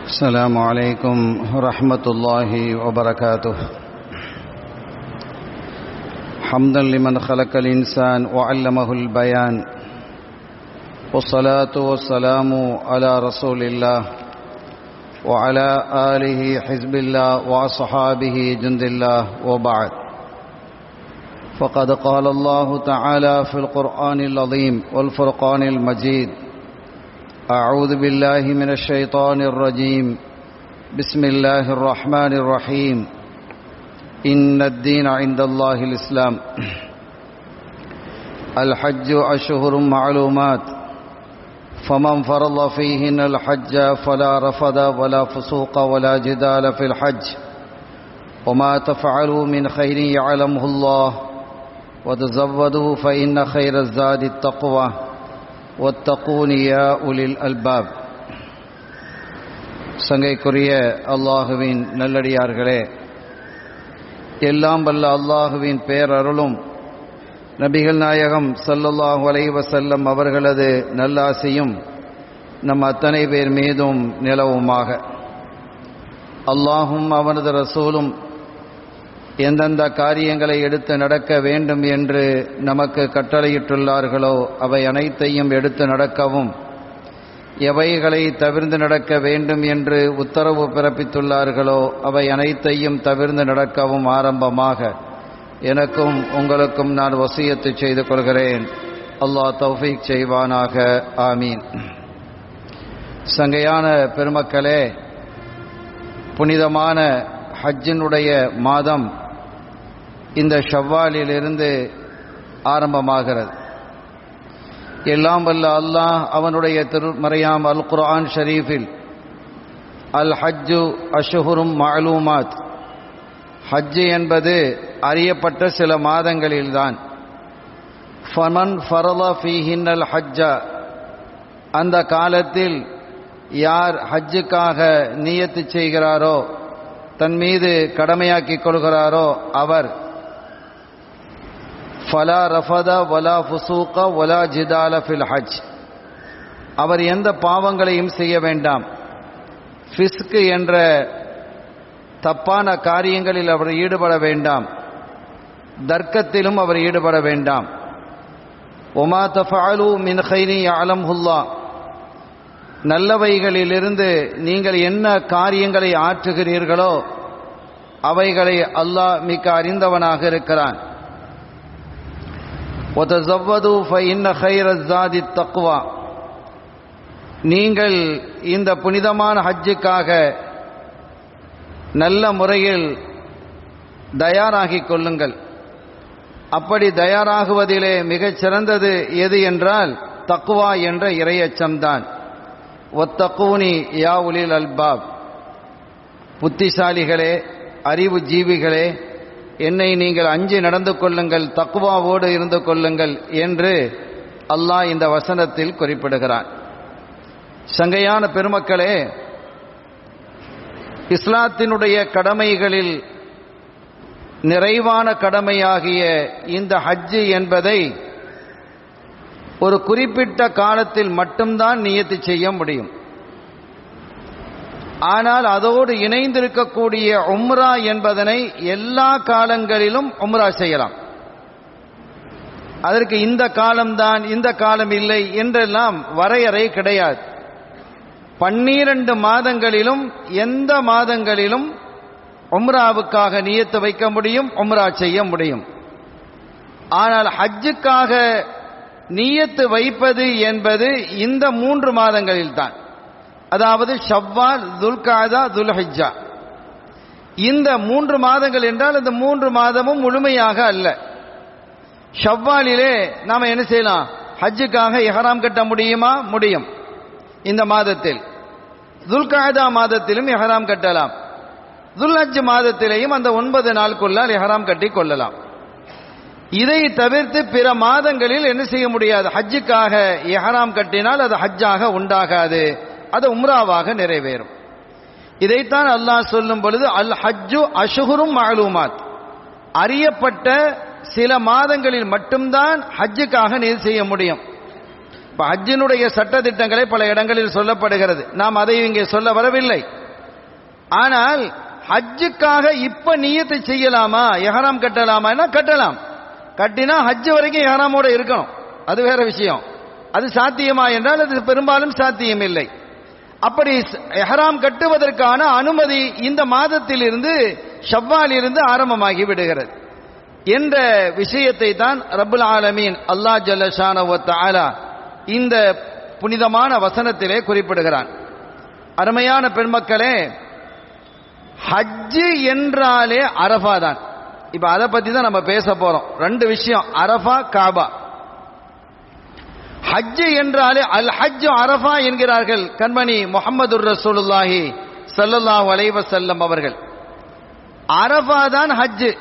السلام عليكم ورحمة الله وبركاته. حمدا لمن خلق الإنسان وعلمه البيان، والصلاة والسلام على رسول الله وعلى آله حزب الله وأصحابه جند الله، وبعد. فقد قال الله تعالى في القرآن العظيم والفرقان المجيد: أعوذ بالله من الشيطان الرجيم. بسم الله الرحمن الرحيم. إن الدين عند الله الإسلام. الحج أشهر معلومات، فمن فرض فيهن الحج فلا رفث ولا فسوق ولا جدال في الحج، وما تفعلوا من خير يعلمه الله، وتزودوا فإن خير الزاد التقوى، واتقون يا أولي الألباب. சங்கைக்குரிய அல்லாஹுவின் நல்லடியார்களே, எல்லாம் வல்ல அல்லாஹுவின் பேரருளும் நபிகள் நாயகம் ஸல்லல்லாஹு அலைஹி வஸல்லம் அவர்களது நல்லாசியும் நம் அத்தனை பேர் மீதும் நிலவுமாக. அல்லாஹும் அவனது ரசூலும் எந்தெந்த காரியங்களை எடுத்து நடக்க வேண்டும் என்று நமக்கு கட்டளையிட்டுள்ளார்களோ அவை அனைத்தையும் எடுத்து நடக்கவும், எவைகளை தவிர்ந்து நடக்க வேண்டும் என்று உத்தரவு பிறப்பித்துள்ளார்களோ அவை அனைத்தையும் தவிர்ந்து நடக்கவும் ஆரம்பமாக எனக்கும் உங்களுக்கும் நான் வசியத்து செய்து கொள்கிறேன். அல்லாஹ் தௌஃபீக் செய்வானாக. ஆமீன். சங்கையான பெருமக்களே, புனிதமான ஹஜ்ஜினுடைய மாதம் இந்த ஷவ்வாலிலிருந்து ஆரம்பமாகிறது. எல்லாம் வல்ல அல்லாஹ் அவனுடைய திருமறையாம் அல் குர்ஆன் ஷரீஃபில் அல் ஹஜ்ஜு அஷ்ஹுரும் மஅலூமாத், ஹஜ்ஜு என்பது அறியப்பட்ட சில மாதங்களில்தான். ஃபமன் ஃபரத ஃபீஹின்னல் ஹஜ்ஜ, அந்த காலத்தில் யார் ஹஜ்ஜுக்காக நியத்து செய்கிறாரோ, தன் மீது கடமையாக்கிக் கொள்கிறாரோ, அவர் ஃபலா ரஃபத வலா ஃபுசூக வலா ஜிதால ஃபில் ஹஜ், அவர் எந்த பாவங்களையும் செய்ய வேண்டாம். ஃபிஸ்க் என்ற தப்பான காரியங்களில் அவர் ஈடுபட வேண்டாம். தர்க்கத்திலும் அவர் ஈடுபட வேண்டாம். ஒமா தஃஅலு மின் கைரி யஅலமுல்லாஹ், நல்லவைகளிலிருந்து நீங்கள் என்ன காரியங்களை ஆற்றுகிறீர்களோ அவைகளை அல்லாஹ் மிக்க அறிந்தவனாக இருக்கிறான். وَتَزَوَّدُوا فَإِنَّ خَيْرَ الزَّادِ التَّقْوَى, நீங்கள் இந்த புனிதமான ஹஜ்ஜுக்காக நல்ல முறையில் தயாராகிக் கொள்ளுங்கள். அப்படி தயாராகுவதிலே மிகச் சிறந்தது எது என்றால் தக்வா என்ற இறையச்சம்தான். வத்தகூனி யா உலில் அல்பாப், புத்திசாலிகளே, அறிவு ஜீவிகளே, என்னை நீங்கள் அஞ்சி நடந்து கொள்ளுங்கள், தக்வாவோடு இருந்து கொள்ளுங்கள் என்று அல்லாஹ் இந்த வசனத்தில் குறிப்பிடுகிறான். சங்கையான பெருமக்களே, இஸ்லாத்தினுடைய கடமைகளில் நிறைவான கடமையாகிய இந்த ஹஜ்ஜு என்பதை ஒரு குறிப்பிட்ட காலத்தில் மட்டும்தான் நியத்து செய்ய முடியும். ஆனால் அதோடு இணைந்திருக்கக்கூடிய உம்ரா என்பதனை எல்லா காலங்களிலும் உம்ரா செய்யலாம். அதற்கு இந்த காலம்தான், இந்த காலம் இல்லை என்றெல்லாம் வரையறை கிடையாது. 12 மாதங்களிலும் எந்த மாதங்களிலும் உம்ராவுக்காக நியத்து வைக்க முடியும், உம்ரா செய்ய முடியும். ஆனால் ஹஜ்ஜுக்காக நியத்து வைப்பது என்பது இந்த 3 மாதங்களில் தான். அதாவது ஷவ்வால், துல்காதா, துல்ஹிஜ்ஜா, இந்த 3 மாதங்கள் என்றால் இந்த 3 மாதமும் முழுமையாக அல்ல. ஷவ்வாலிலே நாம் என்ன செய்யலாம்? ஹஜ்ஜுக்காக இஹ்ராம் கட்ட முடியுமா? முடியும். இந்த மாதத்தில் துல்காதா மாதத்திலும் இஹ்ராம் கட்டலாம். துல்ஹஜ் மாதத்திலேயும் அந்த 9 நாளுக்குள்ளால் இஹ்ராம் கட்டி கொள்ளலாம். இதை தவிர்த்து பிற மாதங்களில் என்ன செய்ய முடியாது? ஹஜ்ஜுக்காக இஹ்ராம் கட்டினால் அது ஹஜ்ஜாக உண்டாகாது, அது உம்ராவாக நிறைவேறும். இதைத்தான் அல்லாஹ் சொல்லும் பொழுது அல் ஹஜ்ஜு அஷ்ஹுரும் மஅலூமாத், அறியப்பட்ட சில மாதங்களில் மட்டும்தான் ஹஜ்ஜுக்காக நியத் செய்ய முடியும். இப்ப ஹஜ்ஜினுடைய சட்ட திட்டங்களை பல இடங்களில் சொல்லப்படுகிறது, நாம் அதை இங்கே சொல்ல வரவில்லை. ஆனால் ஹஜ்ஜுக்காக இப்ப நியத்து செய்யலாமா, எஹராம் கட்டலாமா? கட்டலாம். கட்டினா ஹஜ் வரைக்கும் எஹராமோட இருக்கணும், அது வேற விஷயம். அது சாத்தியமா என்றால் அது பெரும்பாலும் சாத்தியம் இல்லை. அப்படி எஹராம் கட்டுவதற்கான அனுமதி இந்த மாதத்தில் இருந்து ஷவ்வால் இருந்து ஆரம்பமாகி விடுகிறது என்ற விஷயத்தை தான் ரப்புல் ஆலமீன் அல்லாஹ் ஜல்ல ஷானஹு வ தஆலா இந்த புனிதமான வசனத்திலே குறிப்பிடுகிறான். அருமையான பெண்மக்களே, ஹஜ்ஜு என்றாலே அரஃபா தான். இப்ப அதை பத்தி தான் நம்ம பேச போறோம். ரெண்டு விஷயம், அரஃபா காபா. ஹஜ்ஜு என்றாலே அல் ஹஜ்ஜு அரஃபா என்கிறார்கள் கண்மணி முஹம்மதுர் ரசூலுல்லாஹி ஸல்லல்லாஹு அலைஹி வஸல்லம் அவர்கள். அரஃபா தான் ஹஜ்ஜு.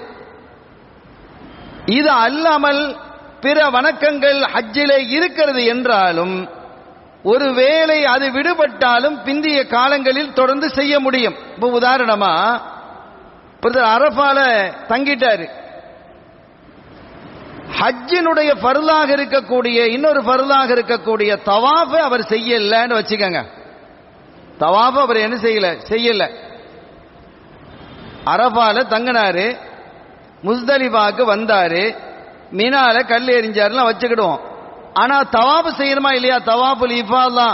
இது அல்லாமல் பிற வணக்கங்கள் ஹஜ்ஜிலே இருக்கிறது என்றாலும் ஒருவேளை அது விடுபட்டாலும் பிந்திய காலங்களில் தொடர்ந்து செய்ய முடியும். இப்போ உதாரணமா அரஃபால தங்கிட்டாரு, ஹஜ்ஜினுடைய ஃபர்லாக இருக்கக்கூடிய இன்னொரு ஃபர்லாக இருக்கக்கூடிய தவாஃபை அவர் செய்யலன்னு வச்சுக்கோங்க. தவாஃபை அவர் என்ன செய்யல. அரஃபால தங்கினாரு, முஸ்தலிஃபாக்கு வந்தாரு, மினால கல் எறிஞ்சாருலாம் வச்சுக்கிடுவோம். ஆனா தவாஃப் செய்யணுமா இல்லையா? தவாஃபுல் இஃபாதா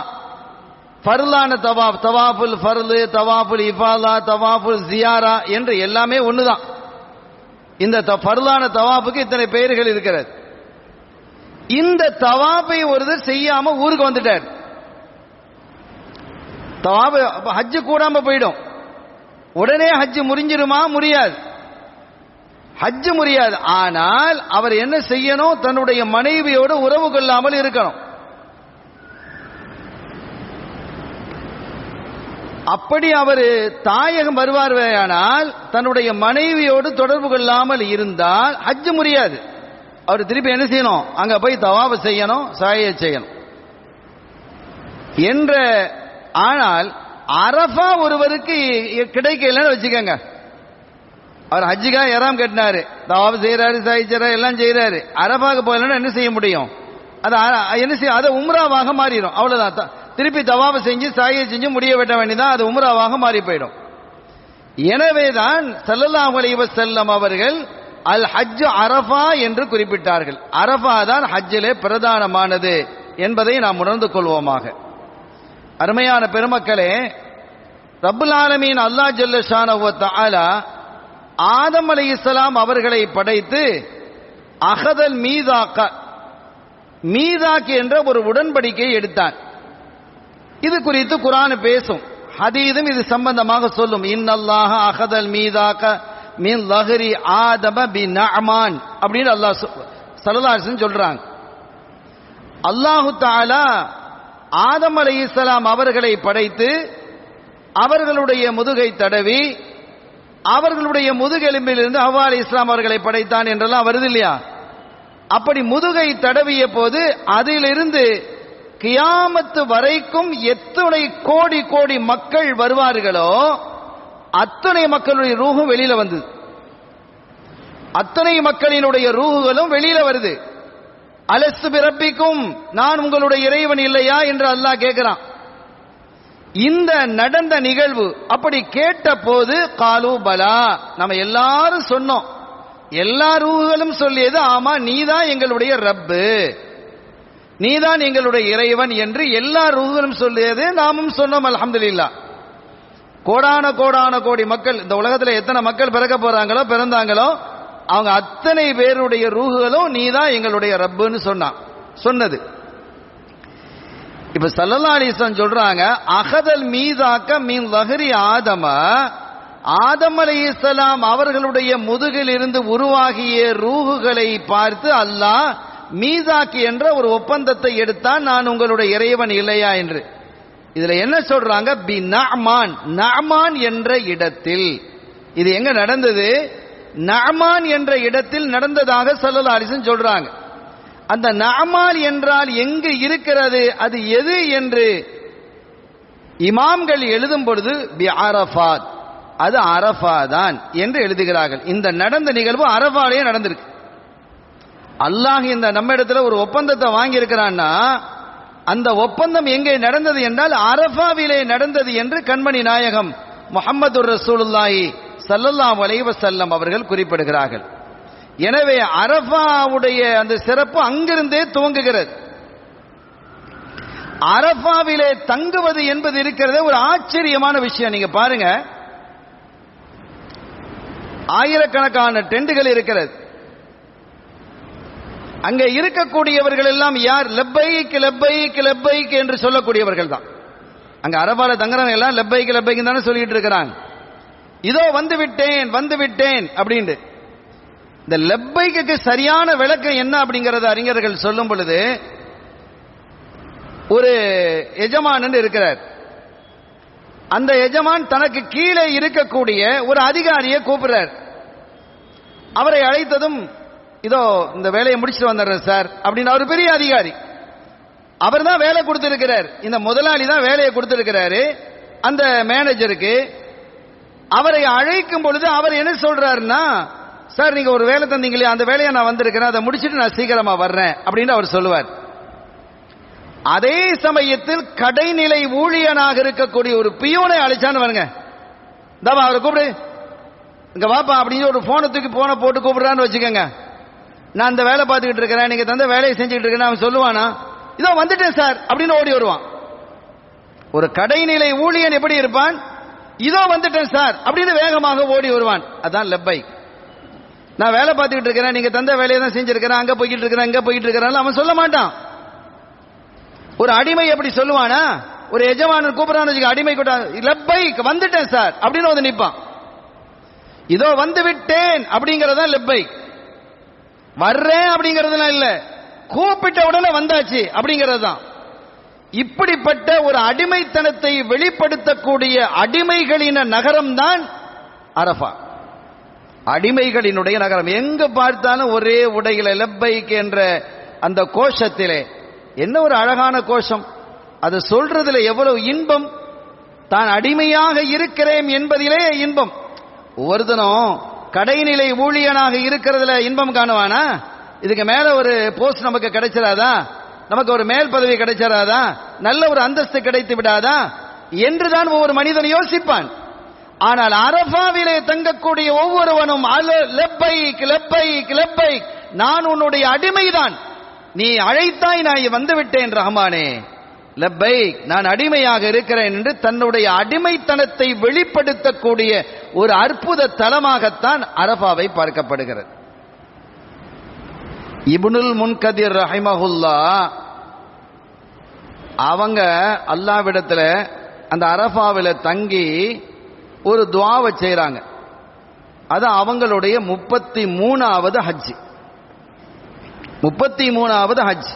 ஃபர்லான தவாஃப், தவாஃபுல் ஃபர்லு, தவாஃபுல் இஃபாதா, தவாஃபுல் ஜியாரா என்று எல்லாமே ஒண்ணுதான். இந்த ஃபர்லான தவாஃபுக்கு இத்தனை பெயர்கள் இருக்கிறது. இந்த தவாஃபை ஒருத்தர் செய்யாம ஊருக்கு வந்துட்டார், தவாஃப் ஹஜ்ஜு கூடாம போயிடும். உடனே ஹஜ்ஜு முறிஞ்சிருமா? முடியாது, ஹஜ்ஜு முடியாது. ஆனால் அவர் என்ன செய்யணும்? தன்னுடைய மனைவியோடு உறவு கொள்ளாமல் இருக்கணும். அப்படி அவர் தாயகம் வருவார்வேயானால் தன்னுடைய மனைவியோடு தொடர்பு கொள்ளாமல் இருந்தால் ஹஜ்ஜு முடியாது. அவர் திருப்பி என்ன செய்யணும்? அங்க போய் தவாஃப் செய்யணும், சாயை செய்யணும் என்ற. ஆனால் அரஃபா ஒருவருக்கு கிடைக்கலன்னு வச்சுக்கோங்க. அவர் ஹஜ்ஜுக்கா எஹ்ராம் கட்டினாரு, தவாஃப் செய்யறாரு, சாய் செய்யறாரு, எல்லாம் செய்யறாரு. அரஃபாக்கு போகலன்னா என்ன செய்ய முடியும்? அது என்ன செய்ய? அதை உம்ராவாக மாறிடும், அவ்வளவுதான். திருப்பி தவாஃப் செஞ்சு சாயை செஞ்சு முடிய வெட்ட வேண்டியதான், அது உம்ராவாக மாறி போயிடும். எனவேதான் ஸல்லல்லாஹு அலைஹி வஸல்லம் அவர்கள் அல் ஹஜ் அரஃபா என்று குறிப்பிட்டார்கள். அரஃபா தான் ஹஜ்ஜிலே பிரதானமானது என்பதை நாம் உணர்ந்து கொள்வோமாக. அருமையான பெருமக்களே, ரப்புல் ஆலமீன் அல்லாஹ் ஜல்ல ஷானஹு வ தஆலா ஆதம் அலைஹிஸ்ஸலாம் அவர்களை படைத்து அகதல் மீதாக் என்ற ஒரு உடன்படிக்கையை எடுத்தான். இது குறித்து குர்ஆன் பேசும், ஹதீஸும் இது சம்பந்தமாக சொல்லும். இன்னல்லாஹ அகதல் மீதாக மின் லஹரி ஆதம பி நஅமான் அப்படின்னு அல்லாஹ் ஸல்லல்லாஹு அலைஹி வஸல்லம் சொல்றாங்க. அல்லாஹு தஆலா ஆதம் அலைஹிஸ்ஸலாம் அவர்களை படைத்து அவர்களுடைய முதுகை தடவி அவர்களுடைய முதுகெலும்பிலிருந்து ஹவ்வா அலைஹிஸ்ஸலாம் அவர்களை படைத்தான் என்றெல்லாம் வருது இல்லையா? அப்படி முதுகை தடவிய போது அதிலிருந்து கியாமத்து வரைக்கும் எத்தனை கோடி கோடி மக்கள் வருவார்களோ அத்தனை மக்களுடைய ரூஹும் வெளியில வந்தது. அத்தனை மக்களினுடைய ரூஹுகளும் வெளியில வருது. அலஸ்து பிரப்பிக்கும், நான் உங்களுடைய இறைவன் இல்லையா என்று அல்லாஹ் கேட்கிறான். இந்த நடந்த நிகழ்வு அப்படி கேட்ட போது காலு பலா, நம்ம எல்லாரும் சொன்னோம், எல்லா ரூஹுகளும் சொல்லியது ஆமா நீதான் எங்களுடைய ரப்பு, நீதான் எங்களுடைய இறைவன் என்று எல்லா ரூஹுகளும் சொல்லியது நாமும் சொன்னோம். அல்ஹம்துலில்லாஹ். கோடான கோடான கோடி மக்கள் இந்த உலகத்தில் எத்தனை மக்கள் பிறந்தாங்களோ அவங்க அத்தனை பேருடைய ரூஹுகளும் நீதான் எங்களுடைய ரப்புன்னு சொன்னது. இப்ப ஸல்லல்லாஹு அலைஹி வஸல்லம் சொல்றாங்க, அகதல் மீதாக்க மின் லஹரி ஆதம, ஆதம் அலைஹிஸ்ஸலாம் அவர்களுடைய முதுகில் இருந்து உருவாகிய ரூஹுகளை பார்த்து அல்லாஹ் மீதாக்கு என்ற ஒரு ஒப்பந்தத்தை எடுத்தான், நான் உங்களுடைய இறைவன் இல்லையா என்று. இதுல என்ன சொல்றாங்க? பி நஅமான், நஅமான் என்ற இடத்தில். இது எங்க நடந்தது? நஅமான் என்ற இடத்தில் நடந்ததாக ஸல்லல்லாஹு அலைஹி வஸல்லம் சொல்றாங்க. அந்த நஅமான் என்றால் எங்கு இருக்கிறது, அது எது என்று இமாம்கள் எழுதும் பொழுது பி அரஃபாத், அது அரஃபா தான் என்று எழுதுகிறார்கள். இந்த நடந்த நிகழ்வு அரஃபாலேயே நடந்திருக்கு. அல்லாஹ் இந்த நம்ம இடத்துல ஒரு ஒப்பந்தத்தை வாங்கி இருக்கிறான்னா அந்த ஒப்பந்தம் எங்கே நடந்தது என்றால் அரஃபாவிலே நடந்தது என்று கண்மணி நாயகம் முஹம்மது ரசூலுல்லாஹி ஸல்லல்லாஹு அலைஹி வஸல்லம் அவர்கள் குறிப்பிடுகிறார்கள். எனவே அரஃபாவுடைய அந்த சிறப்பு அங்கிருந்தே துவங்குகிறது. அரஃபாவிலே தங்குவது என்பது இருக்கிறதே ஒரு ஆச்சரியமான விஷயம். நீங்க பாருங்க, ஆயிரக்கணக்கான டெண்டுகள் இருக்கிறது. அங்கே இருக்கக்கூடியவர்கள் எல்லாம் யார்? லப்பைக் லப்பைக் லப்பைக் என்று சொல்லக்கூடியவர்கள் தான். அங்க அரபால தங்குறவங்க எல்லாம் லப்பைக் லப்பைக் தானே சொல்லிட்டு இருக்கிறாங்க. இதோ வந்து விட்டேன் வந்து விட்டேன் அப்படின்னு. இந்த லப்பைக்கு சரியான விளக்கம் என்ன அப்படிங்கறத அறிஞர்கள் சொல்லும் பொழுது, ஒரு எஜமான் இருக்கிறார். அந்த எஜமான் தனக்கு கீழே இருக்கக்கூடிய ஒரு அதிகாரியை கூப்பிடுறார். அவரை அழைத்ததும், இதோ இந்த வேலையை முடிச்சுட்டு வந்துடுறேன் சார் அப்படின்னு. அவர் பெரிய அதிகாரி, அவர் தான் வேலை கொடுத்திருக்கிறார். இந்த முதலாளி தான் வேலையை கொடுத்திருக்கிறாரு அந்த மேனேஜருக்கு. அவரை அழைக்கும் பொழுது அவர் என்ன சொல்றாருன்னா, சார் நீங்க ஒரு வேலை தந்தீங்களே, அந்த வேலையை நான் வந்திருக்கிறேன், அதை முடிச்சுட்டு நான் சீக்கிரமா வர்றேன் அப்படின்னு அவர் சொல்லுவார். அதே சமயத்தில் கடைநிலை ஊழியனாக இருக்கக்கூடிய ஒரு பியூனை அழைச்சான்னு வருங்க, தாவா அவரை கூப்பிடு, இங்க வாப்பா அப்படின்னு ஒரு போனை தூக்கி போனை போட்டு கூப்பிடுறான்னு வச்சுக்கோங்க. நான் அந்த வேலை பார்த்துக்கிட்டு இருக்கிறேன், நீங்க தந்த வேலையை செஞ்சுக்கிட்டு இருக்கேன். அவன் சொல்லுவானா, இதோ வந்துட்டேன் சார் அப்படின்னு ஓடி வருவான். ஒரு கடைநிலை ஊழியன் எப்படி இருப்பான்? இதோ வந்துட்டேன் சார் அப்படின்னு வேகமாக ஓடி வருவான். அதான் லப்பை. நான் வேலை பார்த்துக்கிட்டு இருக்கிறேன், நீங்க தந்த வேலையை தான் செஞ்சிருக்கிறேன், அங்க போய்கிட்டு இருக்கிறேன் இங்க போய்கிட்டு இருக்கிறேன் அவன் சொல்ல மாட்டான். ஒரு அடிமை எப்படி சொல்லுவானா? ஒரு எஜமானன் கூப்பிடறான்னு வச்சுக்க, அடிமை கூட லப்பை வந்துட்டேன் சார் அப்படின்னு வந்து நிற்பான். இதோ வந்து விட்டேன் அப்படிங்கறதா லப்பை. வர்றேன் அப்படிங்கறதுலாம் இல்ல, கூப்பிட்ட உடனே வந்தாச்சு அப்படிங்கிறது தான். இப்படிப்பட்ட ஒரு அடிமைத்தனத்தை வெளிப்படுத்தக்கூடிய அடிமைகளின் நகரம் தான் அரஃபா. அடிமைகளினுடைய நகரம். எங்க பார்த்தாலும் ஒரே உடையில லப்பைக் என்ற அந்த கோஷத்திலே என்ன ஒரு அழகான கோஷம். அது சொல்றதுல எவ்வளவு இன்பம். தான் அடிமையாக இருக்கிறேன் என்பதிலே இன்பம். ஒவ்வொருத்தனும் கடைநிலை ஊழியனாக இருக்கிறதுல இன்பம் காணுவானா? இதுக்கு மேல ஒரு போஸ்ட் நமக்கு கிடைச்சிடாதா, நமக்கு ஒரு மேல் பதவி கிடைச்சிடாதா, நல்ல ஒரு அந்தஸ்து கிடைத்து விடாதா என்றுதான் ஒவ்வொரு மனிதன் யோசிப்பான். ஆனால் அரஃபாவிலே தங்கக்கூடிய ஒவ்வொருவனும் லப்பைக் லப்பைக் லப்பைக், நான் உன்னுடைய அடிமைதான், நீ அழைத்தாய் நான் வந்து விட்டேன் ரஹ்மானே, லப்பைக் நான் அடிமையாக இருக்கிறேன் என்று தன்னுடைய அடிமைத்தனத்தை வெளிப்படுத்தக்கூடிய ஒரு அற்புத தலமாகத்தான் அரஃபாவை பார்க்கப்படுகிறது. இப்னுல் முன்கதிர் ரஹிமஹுல்லா அவங்க அல்லாஹ்விடத்துல அந்த அரஃபாவில தங்கி ஒரு துஆவை செய்றாங்க. அது அவங்களுடைய 33வது ஹஜ். 33வது ஹஜ்.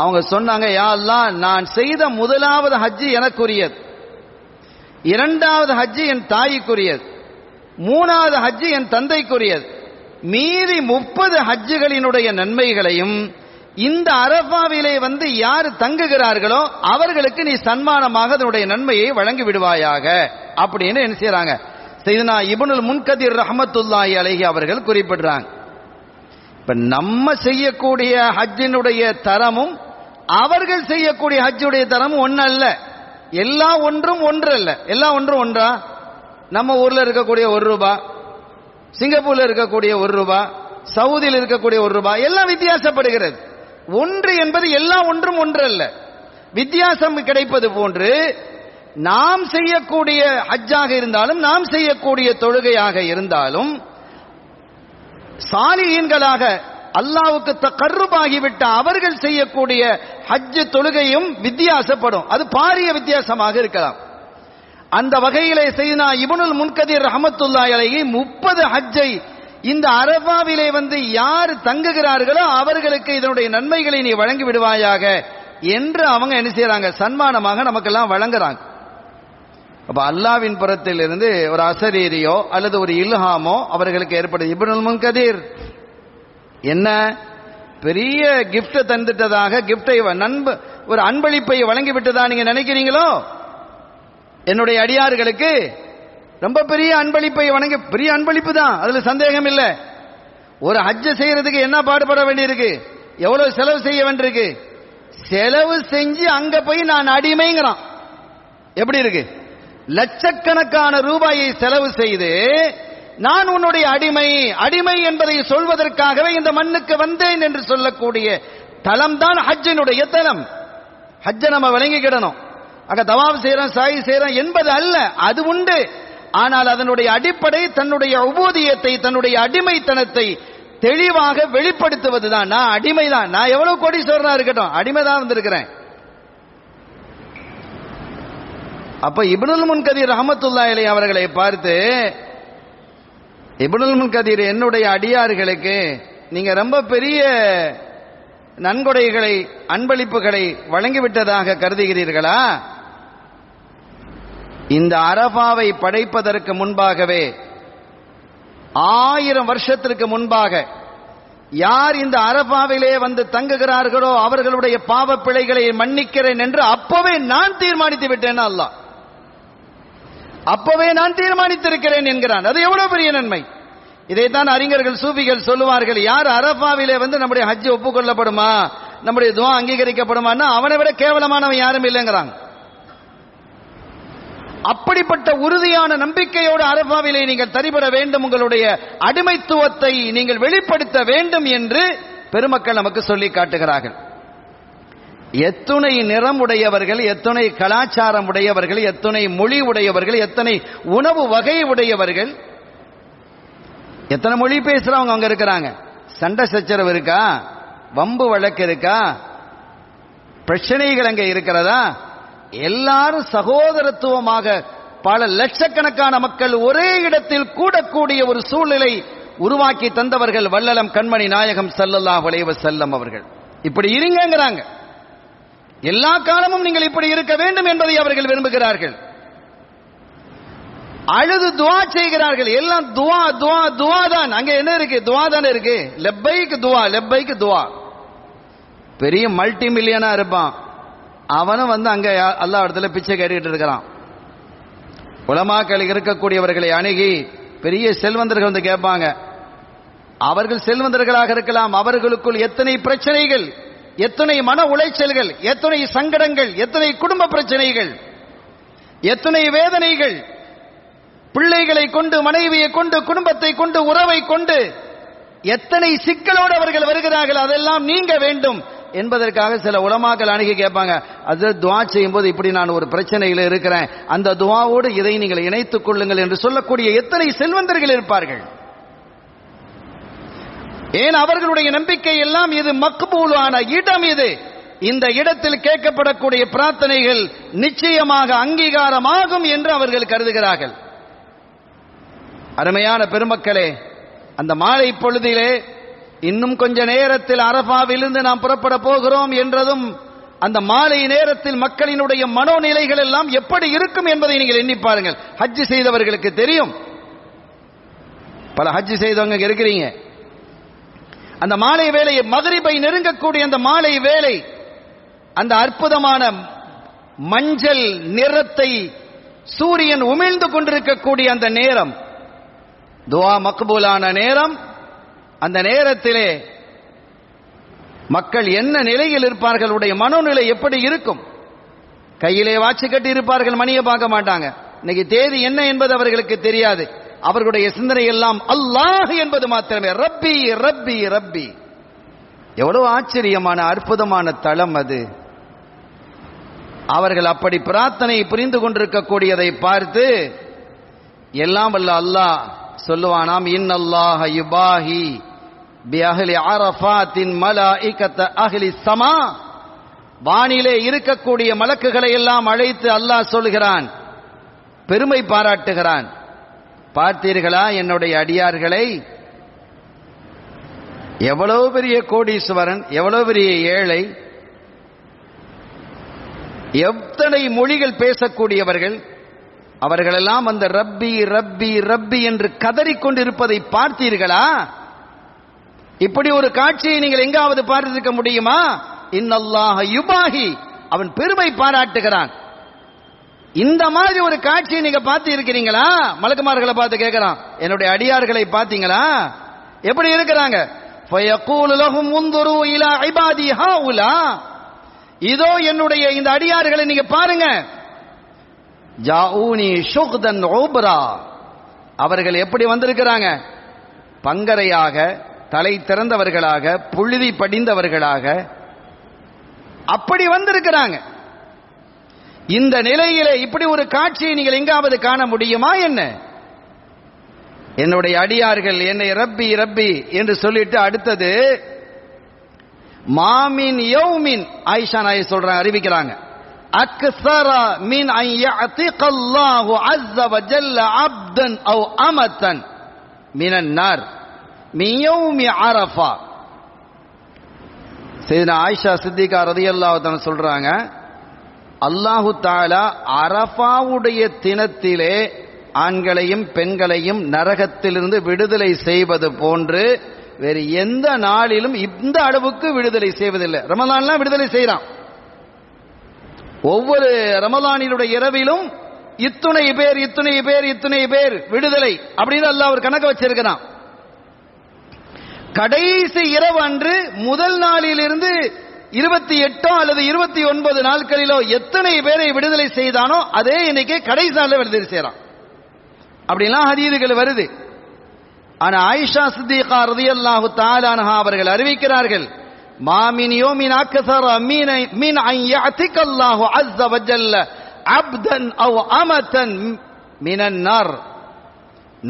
அவங்க சொன்னாங்க, யா அல்லாஹ், நான் செய்த முதலாவது ஹஜ் எனக்குரியது, இரண்டாவது ஹஜ் என் தாய்க்குரியது, மூணாவது ஹஜ் என் தந்தைக்குரியது, மீறி 30 ஹஜ்ஜுகளினுடைய நன்மைகளையும் இந்த அரஃபாவிலே வந்து யார் தங்குகிறார்களோ அவர்களுக்கு நீ சன்மானமாக அதனுடைய நன்மையை வழங்கி விடுவாயாக அப்படின்னு என்ன செய்யறாங்க, சையதுனா இப்னுல் முன்கதிர் ரஹ்மத்துல்லாஹி அலைஹி அவர்கள் குறிப்பிடுறாங்க. இப்ப நம்ம செய்யக்கூடிய ஹஜ்ஜினுடைய தரமும் அவர்கள் செய்யக்கூடிய ஹஜ்ஜுடைய தரமும் ஒன்று அல்ல. எல்லா ஒன்றும் ஒன்று அல்ல. எல்லா ஒன்றும் ஒன்றா? நம்ம ஊர்ல இருக்கக்கூடிய ₹1, சிங்கப்பூர்ல இருக்கக்கூடிய ₹1, சவுதியில் இருக்கக்கூடிய ₹1 எல்லாம் வித்தியாசப்படுகிறது. ஒன்று என்பது எல்லா ஒன்றும் ஒன்று அல்ல. வித்தியாசம் கிடைப்பது போன்று நாம் செய்யக்கூடிய ஹஜ்ஜாக இருந்தாலும் நாம் செய்யக்கூடிய தொழுகையாக இருந்தாலும் சாலிஹீன்களாக அல்லாஹ்வுக்கு தகர்ருபாகிவிட்ட அவர்கள் செய்யக்கூடிய ஹஜ் தொழுகையும் வித்தியாசப்படும். அது பாரிய வித்தியாசமாக இருக்கலாம். அந்த வகையிலே சையதுனா இப்னுல் முன்கதிர் ரஹ்மத்துல்லாஹி அலைஹி 30 ஹஜ்ஜை இந்த அரஃபாவிலே வந்து யார் தங்குகிறார்களோ அவர்களுக்கு இதனுடைய நன்மைகளை நீ வழங்கி விடுவாயாக என்று அவங்க என்ன செய்யறாங்க, சன்மானமாக நமக்கெல்லாம் வழங்குறாங்க. அப்ப அல்லாஹ்வின் புறத்தில் இருந்து ஒரு அசரீரியோ அல்லது ஒரு இல்ஹாமோ அவர்களுக்கு ஏற்படுது. இப்னுல் முன்கதிர் என்ன பெரிய கிஃப்ட் தந்துட்டதாக, கிஃப்டை ஒரு அன்பளிப்பை வழங்கி விட்டதா நீங்க நினைக்கிறீங்களோ? என்னுடைய அடியார்களுக்கு ரொம்ப பெரிய அன்பளிப்பை வழங்கி, பெரிய அன்பளிப்பு தான், அதுல சந்தேகம் இல்லை. ஒரு ஹஜ் செய்யறதுக்கு என்ன பாடுபட வேண்டியிருக்கு, எவ்வளவு செலவு செய்ய வேண்டியிருக்கு. செலவு செஞ்சு அங்க போய் நான் அடிமைங்கிறான். எப்படி இருக்கு? லட்சக்கணக்கான ரூபாயை செலவு செய்து நான் உன்னுடைய அடிமை, அடிமை என்பதை சொல்வதற்காகவே இந்த மண்ணுக்கு வந்தேன் என்று சொல்லக்கூடிய தலம் தான் ஹஜ்ஜினுடைய தலம். ஹஜ்ஜை நம்ம விளங்கிக்கிடணும். அங்க தவாப் செய்யறோம், சாய் செய்யறோம் என்பது அல்ல, அது உண்டு. ஆனால் அதனுடைய அடிப்படை தன்னுடைய உபூதியத்தை, தன்னுடைய அடிமைத்தனத்தை தெளிவாக வெளிப்படுத்துவதுதான். நான் அடிமைதான், நான் எவ்வளவு கோடீஸ்வரனா இருக்கட்டும், அடிமைதான் வந்திருக்கிறேன். அப்ப இப்னுல் முன்கதீர் ரஹ்மத்துல்லாஹி அலைஹி அவர்களை பார்த்து, இப்னுல் முன்கதீர், என்னுடைய அடியார்களுக்கு நீங்க ரொம்ப பெரிய நன்கொடைகளை, அன்பளிப்புகளை வழங்கிவிட்டதாக கருதுகிறீர்களா? இந்த அரபாவை படைப்பதற்கு முன்பாகவே 1000 வருஷத்திற்கு முன்பாக யார் இந்த அரபாவிலே வந்து தங்குகிறார்களோ அவர்களுடைய பாவ பிழைகளை மன்னிக்கிறேன் என்று அப்பவே நான் தீர்மானித்து விட்டேன். அல்லாஹ் அப்பவே நான் தீர்மானித்திருக்கிறேன் என்கிறான். அது எவ்வளவு பெரிய நன்மை! இதைத்தான் அறிஞர்கள், சூஃபிகள் சொல்லுவார்கள், யார் அரபாவிலே வந்து நம்முடைய ஹஜ் ஒப்புக்கொள்ளப்படுமா, நம்முடைய துஆ அங்கீகரிக்கப்படுமான்னா அவனை விட கேவலமானவன் யாரும் இல்லைங்கிறாங்க. அப்படிப்பட்ட உறுதியான நம்பிக்கையோடு அரபாவிலே நீங்கள் தரிபட வேண்டும், உங்களுடைய அடிமைத்துவத்தை நீங்கள் வெளிப்படுத்த வேண்டும் என்று பெருமக்கள் நமக்கு சொல்லி காட்டுகிறார்கள். எத்துணை நிறம் உடையவர்கள், எத்துணை கலாச்சாரம் உடையவர்கள், எத்துணை மொழி உடையவர்கள், எத்தனை உணவு வகை உடையவர்கள், எத்தனை மொழி பேசுறவங்க அங்க இருக்கிறாங்க. சண்டை சச்சரவு இருக்கா? வம்பு வழக்கு இருக்கா? பிரச்சனைகள் அங்க இருக்கிறதா? எல்லாரும் சகோதரத்துவமாக பல லட்சக்கணக்கான மக்கள் ஒரே இடத்தில் கூடக்கூடிய ஒரு சூழ்நிலை உருவாக்கி தந்தவர்கள் வல்லலம் கண்மணி நாயகம் ஸல்லல்லாஹு அலைஹி வஸல்லம் அவர்கள். இப்படி இருங்கங்கறாங்க. எல்லா காலமும் நீங்கள் இப்படி இருக்க வேண்டும் என்பதை அவர்கள் விரும்புகிறார்கள். அழுது துஆ செய்கிறார்கள். எல்லாம் துஆ துஆ துஆ தான். அங்க என்ன இருக்கு? துஆ தானே இருக்கு. லப்பைக் துஆ, லப்பைக் துஆ. பெரிய மல்டி மில்லியனா இருப்பான், அவனும் வந்து அங்க அல்லாஹ் இடத்துல பிச்சை கேட்டுக்கிட்டு இருக்கிறான். உலமாக்கள் இருக்கக்கூடியவர்களை அணுகி பெரிய செல்வந்தர்கள் வந்து கேட்பாங்க. அவர்கள் செல்வந்தர்களாக இருக்கலாம், அவர்களுக்குள் எத்தனை பிரச்சனைகள், எத்தனை மன உளைச்சல்கள், எத்தனை சங்கடங்கள், எத்தனை குடும்ப பிரச்சனைகள், எத்தனை வேதனைகள், பிள்ளைகளை கொண்டு, மனைவியை கொண்டு, குடும்பத்தை கொண்டு, உறவை கொண்டு எத்தனை சிக்கலோடு அவர்கள் வருகிறார்கள். அதெல்லாம் நீங்க வேண்டும் என்பதற்காக சில உலமாக்கள் அணுகி கேட்பாங்க. அது துஆ செய்யும் போது இப்படி நான் ஒரு பிரச்சனையில் இருக்கிறேன், அந்த துஆவோடு இதை நீங்கள் இணைத்துக் கொள்ளுங்கள் என்று சொல்லக்கூடிய எத்தனை செல்வந்தர்கள் இருப்பார்கள். ஏன் அவர்களுடைய நம்பிக்கை எல்லாம் இது மக்பூலான இடம், இது இந்த இடத்தில் கேட்கப்படக்கூடிய பிரார்த்தனைகள் நிச்சயமாக அங்கீகாரமாகும் என்று அவர்கள் கருதுகிறார்கள். அருமையான பெருமக்களே, அந்த மாலை பொழுதிலே இன்னும் கொஞ்ச நேரத்தில் அரபாவிலிருந்து நாம் புறப்பட போகிறோம் என்றதும் அந்த மாலை நேரத்தில் மக்களினுடைய மனோநிலைகள் எல்லாம் எப்படி இருக்கும் என்பதை நீங்கள் எண்ணி பாருங்கள். ஹஜ் செய்தவர்களுக்கு தெரியும். பல ஹஜ் செய்தவங்க இருக்கிறீங்க. அந்த மாலை வேளையை, மக்ரிபை நெருங்கக்கூடிய அந்த மாலை வேளை, அந்த அற்புதமான மஞ்சள் நிறத்தை சூரியன் உமிழ்ந்து கொண்டிருக்கக்கூடிய அந்த நேரம், துஆ மக்பூலான நேரம். அந்த நேரத்திலே மக்கள் என்ன நிலையில் இருப்பார்கள், மனோநிலை எப்படி இருக்கும்? கையிலே வாட்சி கட்டி இருப்பார்கள், மணியை பார்க்க மாட்டாங்க. இன்னைக்கு தேதி என்ன என்பது அவர்களுக்கு தெரியாது. அவர்களுடைய சிந்தனை எல்லாம் அல்லாஹ் என்பது மாத்திரமே. ரப்பி ரப்பி ரப்பி. எவ்வளவு ஆச்சரியமான அற்புதமான தலம் அது. அவர்கள் அப்படி பிரார்த்தனை புரிந்து கொண்டிருக்கக்கூடியதை பார்த்து எல்லாம் வல்ல அல்லாஹ் சொல்லுவானாம், இன்னல்லாஹ யுபாஹி பி அஹ்லி அரஃபாத்தின் மலாயிகத அஹ்லி ஸமா. வானிலே இருக்கக்கூடிய மலக்குகளை எல்லாம் அழைத்து அல்லாஹ் சொல்கிறான், பெருமை பாராட்டுகிறான். பார்த்தீர்களா என்னுடைய அடியார்களை? எவ்வளவு பெரிய கோடீஸ்வரன், எவ்வளவு பெரிய ஏழை, எத்தனை மொழிகள் பேசக்கூடியவர்கள், அவர்களெல்லாம் அந்த ரப்பி ரப்பி ரப்பி என்று கதறிக்கொண்டிருப்பதை பார்த்தீர்களா? இப்படி ஒரு காட்சியை நீங்கள் எங்காவது பார்த்திருக்க முடியுமா? இன்னல்லாஹ யுபாஹி, அவன் பெருமை பாராட்டுகிறான். இந்த மாதிரி ஒரு காட்சியை நீங்க பார்த்து இருக்கிறீங்களா? மலக்குமார்களை பார்த்து கேட்கிறான், என்னுடைய அடியார்களை பார்த்தீங்களா எப்படி இருக்கிறாங்க? ஃபயகூலு லஹும் உன்துரு இலா இபாதி ஹாஉலா. இதோ என்னுடைய இந்த அடியார்களை நீங்க பாருங்க, ஜாஊனி ஷுக்தன் உப்ரா, அவர்கள் எப்படி வந்திருக்கிறாங்க? பங்கரையாக, தலை திறந்தவர்களாக, புழுதி படிந்தவர்களாக அப்படி வந்திருக்கிறாங்க. இந்த நிலையிலே இப்படி ஒரு காட்சியை நீங்கள் எங்காவது காண முடியுமா என்ன? என்னுடைய அடியார்கள் என்னை ரப்பி ரப்பி என்று சொல்லிட்டு அடுத்தது மாமின் யௌமின், ஆயிஷா நாயை சொல்றாங்க, அறிவிக்கிறாங்க, அக்ஸர மின் அன் யஅதிகல்லாஹு அஸ்ஸ வஜல்ல அப்தன் அவ் அமத்தன் மினன் நார் மின் யௌமி அரஃபா. சையதுனா ஆயிஷா சித்திகா ரலியல்லாஹு தஆலா சொல்றாங்க, அல்லாஹு தஆலா அரஃபாவுடைய தினத்திலே ஆண்களையும் பெண்களையும் நரகத்திலிருந்து விடுதலை செய்வது போன்று வேறு எந்த நாளிலும் இந்த அளவுக்கு விடுதலை செய்வதில்லை. ரமலான்லாம் விடுதலை செய்யறான், ஒவ்வொரு ரமலானினுடைய இரவிலும் இத்துணை பேர் இத்துணை பேர் இத்துணை பேர் விடுதலை அப்படின்னு அல்லாஹ் ஒரு கணக்கு வச்சிருக்கிறான். கடைசி இரவு அன்று முதல் நாளிலிருந்து 28 அல்லது 29 நாட்களிலோ எத்தனை பேரை விடுதலை செய்தானோ அதே இன்னைக்கு கடைசி நாளில் விடுதலை செய்யறான். அப்படிலாம் ஹதீதுகள் வருது. ஆனா ஆயிஷா சித்திகா ரலியல்லாஹு தஆலா அன்ஹா அவர்கள் அறிவிக்கிறார்கள், மாமின் யோமின் அக்ஸர மின் அன் யஅதிகல்லாஹு அஸ்ஸ வஜல்ல அப்தன் அவ் அமத்தன் மினன் நார்,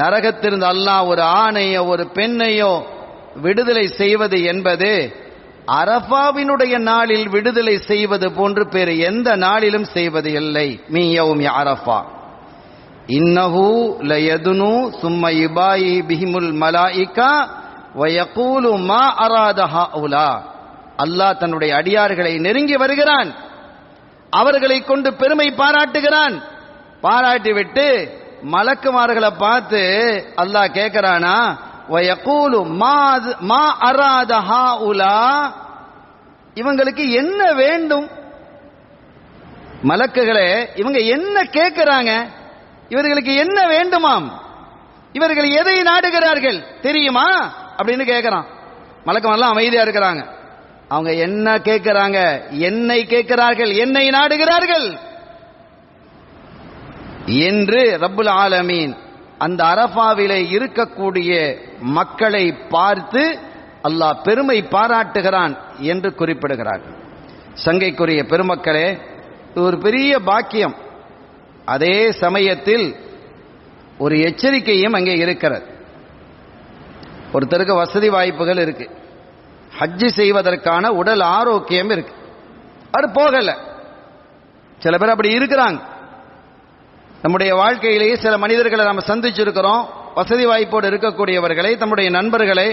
நரகத்திலிருந்து அல்லாஹ் ஒரு ஆணையோ ஒரு பெண்ணையோ விடுதலை செய்வது என்பது அரஃபாவினுடைய நாளில் விடுதலை செய்வது போன்று பேர் எந்த நாளிலும் செய்வது இல்லை. மின் யௌமி அரஃபா இன்னஹு லயதுனு சும்ம யுபாயி பிஹிமுல் மலாயிகா வயகூலு மா அராத ஹாஉலா. அல்லாஹ் தன்னுடைய அடியார்களை நெருங்கி வருகிறான், அவர்களை கொண்டு பெருமை பாராட்டுகிறான். பாராட்டிவிட்டு மலக்குமார்களை பார்த்து அல்லாஹ் கேட்கிறானா, வயகூலு மா அராத ஹாஉலா, இவங்களுக்கு என்ன வேண்டும்? மலக்குகளே, இவங்க என்ன கேட்கிறாங்க? இவர்களுக்கு என்ன வேண்டுமாம்? இவர்கள் எதை நாடுகிறார்கள் தெரியுமா அப்படின்னு கேட்கிறான். மலக்குமாரெல்லாம் அமைதியா இருக்கிறாங்க. அவங்க என்ன கேட்கிறாங்க? என்னை கேட்கிறார்கள், என்னை நாடுகிறார்கள் என்று ரப்புல் ஆலமீன் அந்த அரஃபாவிலே இருக்கக்கூடிய மக்களை பார்த்து அல்லாஹ் பெருமை பாராட்டுகிறான் என்று குறிப்பிடுகிறார். சங்கைக்குரிய பெருமக்களே, இது ஒரு பெரிய பாக்கியம். அதே சமயத்தில் ஒரு எச்சரிக்கையும் அங்கே இருக்கிறது. ஒருத்தருக்கு வசதி வாய்ப்புகள் இருக்கு, ஹஜ்ஜி செய்வதற்கான உடல் ஆரோக்கியம் இருக்கு, அவர் போகல. சில பேர் அப்படி இருக்கிறாங்க. நம்முடைய வாழ்க்கையிலேயே சில மனிதர்களை நம்ம சந்திச்சிருக்கிறோம், வசதி வாய்ப்போடு இருக்கக்கூடியவர்களை, நம்முடைய நண்பர்களை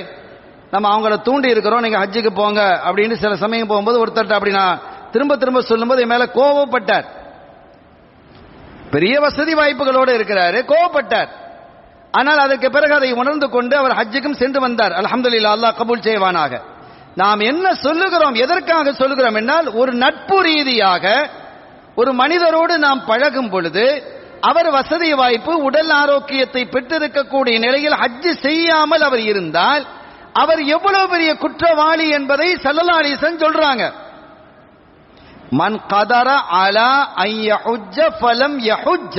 நம்ம அவங்கள தூண்டி இருக்கிறோம், நீங்க ஹஜ்ஜுக்கு போங்க அப்படின்னு. சில சமயம் போகும்போது ஒருத்தர் அப்படி நான் திரும்ப திரும்ப சொல்லும்போது என் மேல கோபப்பட்டார். பெரிய வசதி வாய்ப்புகளோடு இருக்கிறாரு, கோபப்பட்டார். ஆனால் அதற்கு பிறகு அதை உணர்ந்து கொண்டு அவர் ஹஜ்ஜுக்கும் சென்று வந்தார். அல்ஹம்துலில்லாஹ், அல்லாஹ் கபூல் செய்வானாக. நாம் என்ன சொல்லுகிறோம், எதற்காக சொல்லுகிறோம் என்றால், ஒரு நட்பு ரீதியாக ஒரு மனிதரோடு நாம் பழகும் பொழுது அவர் வசதி வாய்ப்பு உடல் ஆரோக்கியத்தை பெற்றிருக்கக்கூடிய நிலையில் ஹஜ்ஜு செய்யாமல் அவர் இருந்தால் அவர் எவ்வளவு பெரிய குற்றவாளி என்பதை ஸல்லல்லாஹு அலைஹி வஸல்லம் சொல்றாங்க. மன் கதர அலா அன் யஹுஜ்ஜ ஃபலம் யஹுஜ்ஜ,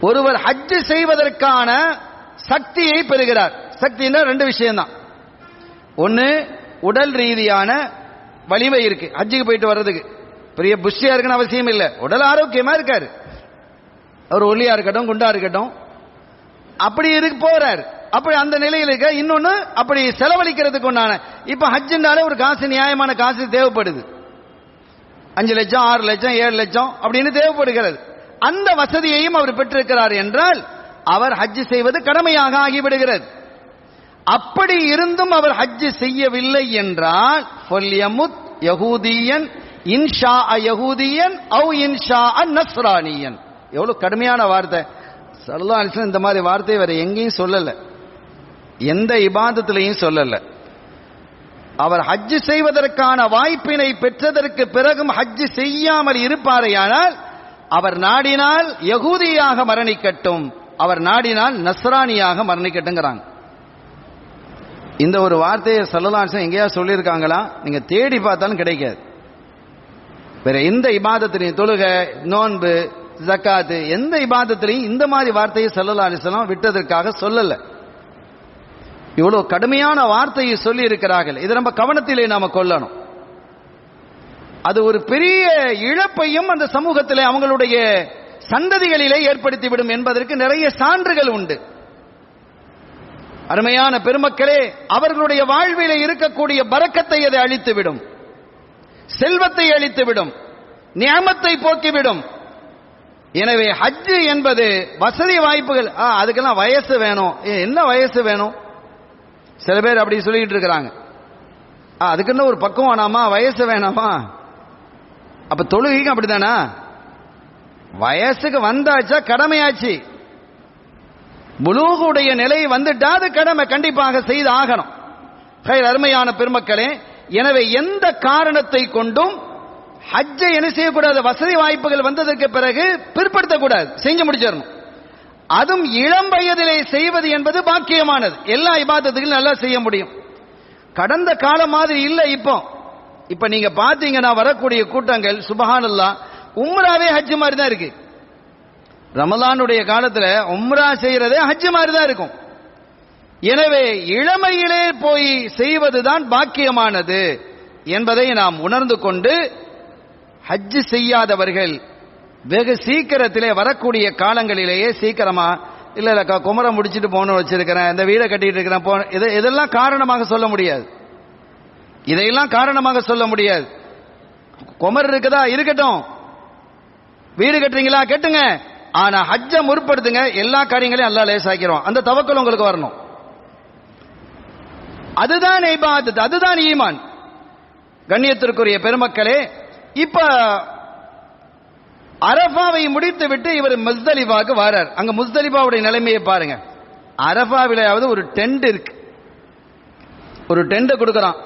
ஒருவர் ஹஜ் செய்வதற்கான சக்தியை பெறுகிறார். சக்தினா ரெண்டு விஷயம் தான். ஒன்னு, உடல் ரீதியான வலிமை இருக்கு, ஹஜ்ஜுக்கு போயிட்டு வர்றதுக்கு பெரிய புஷ்டியா இருக்குன்னு அவசியம் இல்லை, உடல் ஆரோக்கியமா இருக்காரு. அவர் ஒல்லியா இருக்கட்டும் குண்டா இருக்கட்டும் அப்படி இருக்கு போறாரு. அப்படி அந்த நிலையில் இருக்க. இன்னொன்னு, அப்படி செலவழிக்கிறதுக்கு ஒண்ணான, இப்ப ஹஜ்ஜுனால ஒரு காசு, நியாயமான காசு தேவைப்படுது. 5 லட்சம் 6 லட்சம் 7 லட்சம் அப்படின்னு தேவைப்படுகிறது. அந்த வசதியையும் அவர் பெற்றிருக்கிறார் என்றால் அவர் ஹஜ் செய்வது கடமையாக ஆகிவிடுகிறது. அப்படி இருந்தும் அவர் ஹஜ் செய்யவில்லை என்றால் ஃபல்யமுத் யஹூதியன் இன்ஷா யஹூதியன் அவ் இன்ஷா நஸ்ரானியன். எவ்வளவு கடுமையான வார்த்தை. ஸல்லல்லாஹு அலைஹி வஸல்லம் இந்த மாதிரி வார்த்தையை வேற எங்கேயும் சொல்லல, எந்த இபாதத்திலையும் சொல்லல. அவர் ஹஜ் செய்வதற்கான வாய்ப்பினை பெற்றதற்கு பிறகும் ஹஜ் செய்யாமல் இருப்பாரையானால் அவர் நாடினால் யகூதியாக மரணிக்கட்டும், அவர் நாடினால் நஸ்ரானியாக மரணிக்கட்டுங்கிறாங்க. இந்த ஒரு வார்த்தையை ஸல்லல்லாஹு அலைஹி வஸல்லம் எங்கேயா சொல்லியிருக்காங்களா? நீங்க தேடி பார்த்தாலும் கிடைக்காது. வேற எந்த இபாதத்திலையும், தொழுகை, நோன்பு, ஜக்காத்து, எந்த இபாதத்திலையும் இந்த மாதிரி வார்த்தையை ஸல்லல்லாஹு அலைஹி வஸல்லம் விட்டதற்காக சொல்லல. இவ்வளவு கடுமையான வார்த்தையை சொல்லி இருக்கிறார்கள். இதை நம்ம கவனத்திலே நாம கொள்ளணும். அது ஒரு பெரிய இழப்பையும் அந்த சமூகத்திலே அவங்களுடைய சந்ததிகளிலே ஏற்படுத்திவிடும் என்பதற்கு நிறைய சான்றுகள் உண்டு. அருமையான பெருமக்களே, அவர்களுடைய வாழ்விலே இருக்கக்கூடிய பரக்கத்தை அதை அழித்துவிடும், செல்வத்தை அழித்துவிடும், நியமத்தை போக்கிவிடும். எனவே ஹஜ் என்பது வசதி வாய்ப்புகள், அதுக்கெல்லாம் வயசு வேணும். என்ன வயசு வேணும்? சில பேர் அப்படி சொல்லிட்டு இருக்கிறாங்க. அதுக்குன்னு ஒரு பக்குவம் வேணாமா, வயசு வேணாமா? அப்ப தொழுகைக்கும் அப்படித்தானா? வயசுக்கு வந்தாச்சா கடமையாச்சு. புலூகுடைய நிலை வந்துட்டா அது கடமை, கண்டிப்பாக செய்து ஆகணும். அருமையான பெருமக்களே, எனவே எந்த காரணத்தை கொண்டும் ஹஜ்ஜை என்ன செய்யக்கூடாது? வசதி வாய்ப்புகள் வந்ததற்கு பிறகு பிற்படுத்தக்கூடாது, செஞ்சு முடிச்சிடணும். அதுவும் இளம் வயதிலே செய்வது என்பது பாக்கியமானது. எல்லா இபாதத்துகளும் நல்லா செய்ய முடியும். கடந்த காலம் மாதிரி இல்லை. இப்ப நீங்க பாத்தீங்கன்னா வரக்கூடிய கூட்டங்கள் சுபஹானல்லாஹ் உம்ராவே ஹஜ் மாதிரி தான் இருக்கு. ரமலானுடைய காலத்துல உம்ரா செய்யறதே ஹஜ் மாதிரி தான் இருக்கும். எனவே இளமையிலே போய் செய்வதுதான் பாக்கியமானது என்பதை நாம் உணர்ந்து கொண்டு ஹஜ் செய்யாதவர்கள் வெகு சீக்கிரத்திலே வரக்கூடிய காலங்களிலேயே சீக்கிரமா இல்ல குமரம் முடிச்சுட்டு போகணும்னு வச்சிருக்கிறேன், இந்த வீடை கட்டிட்டு இருக்கிறேன், இதெல்லாம் காரணமாக சொல்ல முடியாது. இதையெல்லாம் காரணமாக சொல்ல முடியாது. குமர் இருக்குதா, இருக்கட்டும். வீடு கட்டுறீங்களா, கட்டுங்க. ஆனா ஹஜ்ஜ முற்படுத்துங்க, எல்லா காரியங்களையும் அல்லாஹ் லேசாக்கிறோம். அந்த தவக்கல் உங்களுக்கு வரணும். அதுதான் இபாதத், அதுதான் ஈமான். கண்ணியத்திற்குரிய பெருமக்களே, இப்ப அரஃபாவை முடித்து விட்டு இவர் முஸ்தலிஃபாவுக்கு வரார். அங்க முஸ்தலிஃபாவுடைய நிலைமையை பாருங்க. அரஃபாவிலாவது ஒரு டென்ட் இருக்கு, ஒரு டென்ட் கொடுக்கறான்.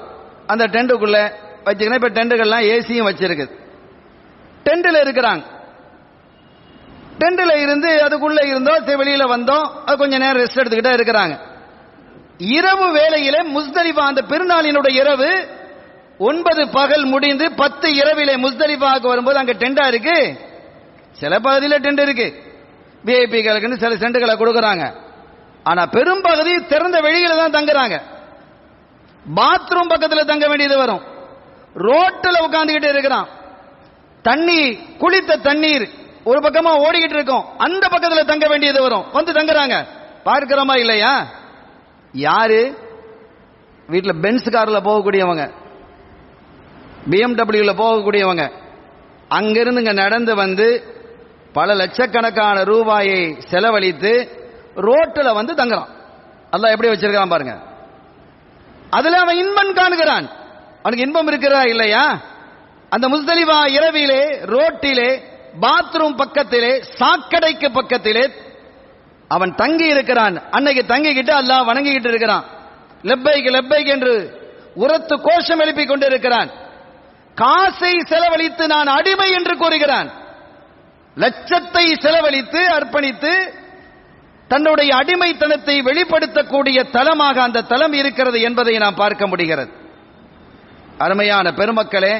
அந்த டென்ட்டுக்குள்ள வச்சுக்கணும். இப்ப டென்ட்டுகள்லாம் ஏசியும் வச்சிருக்கு. டென்ட்ல இருக்கிறாங்க. டென்ட்ல இருந்து அதுக்குள்ள இருந்தோம், வெளியில வந்தோம், அது கொஞ்ச நேரம் ரெஸ்ட் எடுத்துக்கிட்டே இருக்கிறாங்க. இரவு வேளையிலே முஸ்தலிஃபா, அந்த பெருநாளினுடைய இரவு 9 பகல் முடிந்து 10 இரவிலே முஸ்தலிஃபாவுக்கு வரும்போது அங்க டெண்டா இருக்கு. சில பகுதியில் டெண்ட் இருக்கு, விஐபிகளுக்கு சில டெண்டுகளை கொடுக்கறாங்க. ஆனா பெரும் பகுதி திறந்த வெளியில தான் தங்குறாங்க. பாத்ரூம் பக்கத்தில் தங்க வேண்டியது வரும். ரோட்டில் உட்கார்ந்துகிட்டு இருக்கிறான். தண்ணி, குளித்த தண்ணீர் ஒரு பக்கமா ஓடிக்கிட்டு இருக்கும், அந்த பக்கத்தில் தங்க வேண்டியது வரும். வந்து தங்குறாங்க. பார்க்கிறோமா இல்லையா? யாரு வீட்டில் பென்ஸ் கார்ல போகக்கூடியவங்க, BMW போகக்கூடியவங்க, அங்கிருந்து இங்க நடந்து வந்து பல லட்சக்கணக்கான ரூபாயை செலவழித்து ரோட்டில் வந்து தங்குறான். அல்லாஹ் எப்படி வச்சிருக்கான் பாருங்க. அதுல அவன் இன்பம் காணுகிறான். அவனுக்கு இன்பம் இருக்கிறா இல்லையா? அந்த முஸ்தலிஃபா இரவிலே ரோட்டிலே, பாத்ரூம் பக்கத்திலே, சாக்கடைக்கு பக்கத்திலே அவன் தங்கி இருக்கிறான். அன்னைக்கு தங்கிக்கிட்டு அல்லாஹ் வணங்கிக்கிட்டு இருக்கிறான். லப்பைக் லப்பைக் என்று உரத்து கோஷம் எழுப்பிக் கொண்டிருக்கிறான். காசை செலவழித்து நான் அடிமை என்று கூறுகிறான். லட்சத்தை செலவழித்து அர்ப்பணித்து தன்னுடைய அடிமைத்தனத்தை வெளிப்படுத்தக்கூடிய தலமாக அந்த தலம் இருக்கிறது என்பதை நாம் பார்க்க முடிகிறது. அருமையான பெருமக்களே,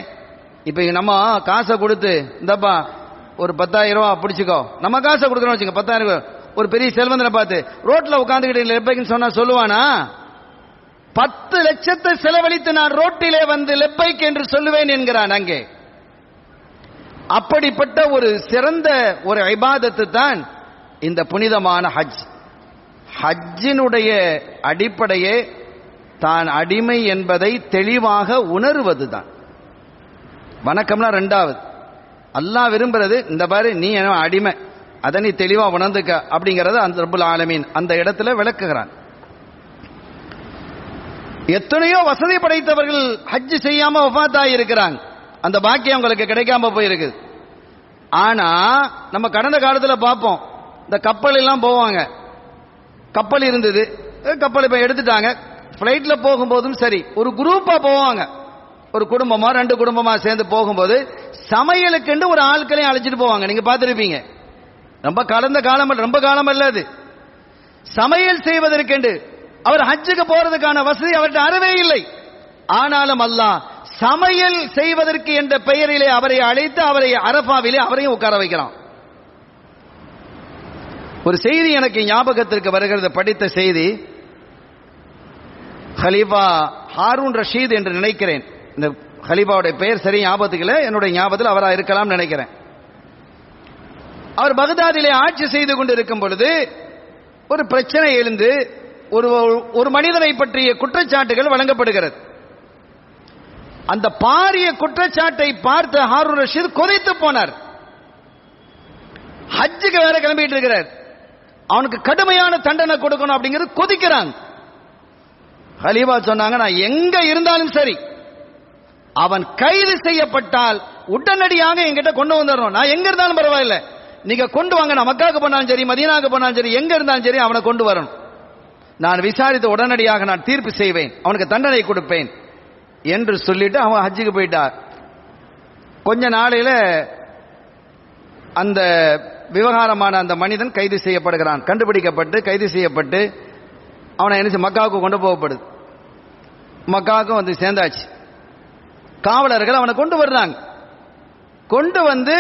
இப்ப நம்ம காசை கொடுத்து இந்தப்பா ஒரு 10,000 ரூபாய் பிடிச்சுக்கோ, நம்ம காசை கொடுக்கணும் வச்சுங்க, 10,000 ஒரு பெரிய செல்வந்தனை பார்த்து ரோட்ல உட்கார்ந்துகிட்டு லெப்பைக்குன்னு சொன்னா சொல்லுவானா? 10 லட்சத்தை செலவழித்து நான் ரோட்டிலே வந்து லெப்பைக் என்று சொல்லுவேன் என்கிறான். அங்கே அப்படிப்பட்ட ஒரு சிறந்த ஒரு இபாதத்து தான் இந்த புனிதமான ஹஜ். ஹஜ்ஜினுடைய அடிப்படையே தான் அடிமை என்பதை தெளிவாக உணர்வதுதான். வணக்கம்னா ரெண்டாவது. அல்லாஹ் விரும்புறது இந்த பாரு, நீ என்ன அடிமை, அதை நீ தெளிவா உணர்ந்துக்க அப்படிங்கறது அந்த ரப்புல் ஆலமீன் அந்த இடத்துல விளக்குகிறான். எத்தனையோ வசதி படைத்தவர்கள் ஹஜ் செய்யாம வஃபாத்தாகி இருக்கிறாங்க. அந்த பாக்கியம் உங்களுக்கு கிடைக்காம போயிருக்கு. ஆனா நம்ம கடந்த காலத்துல பார்ப்போம், இந்த கப்பல் எல்லாம் போவாங்க. கப்பல் இருந்தது, கப்பல் இப்ப எடுத்துட்டாங்க. பிளைட்ல போகும்போதும் சரி, ஒரு குரூப்பா போவாங்க. ஒரு குடும்பமா 2 குடும்பமா சேர்ந்து போகும்போது சமையலுக்கு ஒரு ஆட்களையும் அழைச்சிட்டு போவாங்க. நீங்க பார்த்திருப்பீங்க. ரொம்ப கடந்த காலம், ரொம்ப காலம் அல்ல அது. சமையல் செய்வதற்கென்று அவர் ஹஜ்ஜுக்கு போறதுக்கான வசதி அவர்கிட்ட அறவே இல்லை. ஆனாலும் அல்லாஹ் சமையல் செய்வதற்கு என்ற பெயரிலே அவரை அழைத்து அவரை அரபாவிலே அவரையும் உட்கார வைக்கிறான். ஒரு செய்தி எனக்கு ஞாபகத்திற்கு வருகிறது, படித்த செய்தி. ஹலீஃபா ஹாரூன் ரஷீத் என்று நினைக்கிறேன், இந்த ஹலீஃபாவுடைய பெயர் சரி ஞாபகத்துக்கு இல்லை, என்னுடைய ஞாபகத்தில் அவராக இருக்கலாம் நினைக்கிறேன். அவர் பகதாதிலே ஆட்சி செய்து கொண்டிருக்கும் பொழுது ஒரு பிரச்சனை எழுந்து ஒரு மனிதனை பற்றிய குற்றச்சாட்டுகள் வழங்கப்படுகிறது. அந்த பாரிய குற்றச்சாட்டை பார்த்த ஹாரூன் ரஷீத் கொதித்து போனார். ஹஜ்ஜுக்கு வேற கிளம்பிட்டு இருக்கிறார், அவனுக்கு கடுமையான தண்டனை கொடுக்கணும் அப்படிங்கிறது கொதிக்கிறாங்க. ஹலீஃபா சொன்னாங்க, நான் எங்க இருந்தாலும் சரி அவன் கைது செய்யப்பட்டால் உடனடியாக என்கிட்ட கொண்டு வந்துடணும். நான் எங்க இருந்தாலும் பரவாயில்லை, நீங்க கொண்டு வாங்க. நான் மக்காவுக்கு போனாலும் சரி, மதீனாவுக்கு போனாலும் சரி, எங்க இருந்தாலும் சரி அவனை கொண்டு வரணும். நான் விசாரித்து உடனடியாக நான் தீர்ப்பு செய்வேன், அவனுக்கு தண்டனை கொடுப்பேன் என்று சொல்லிட்டு அவன் ஹஜ்ஜுக்கு போயிட்டார். கொஞ்ச நாளையில அந்த விவகாரமான அந்த மனிதன் கைது செய்யப்படுகிறான். கண்டுபிடிக்கப்பட்டு கைது செய்யப்பட்டு அவனை என்ன மக்காவுக்கு கொண்டு போகப்படுது. மக்காவுக்கு வந்து சேர்ந்தாச்சு. காவலர்கள் அவனை கொண்டு வர்றாங்க. கொண்டு வந்து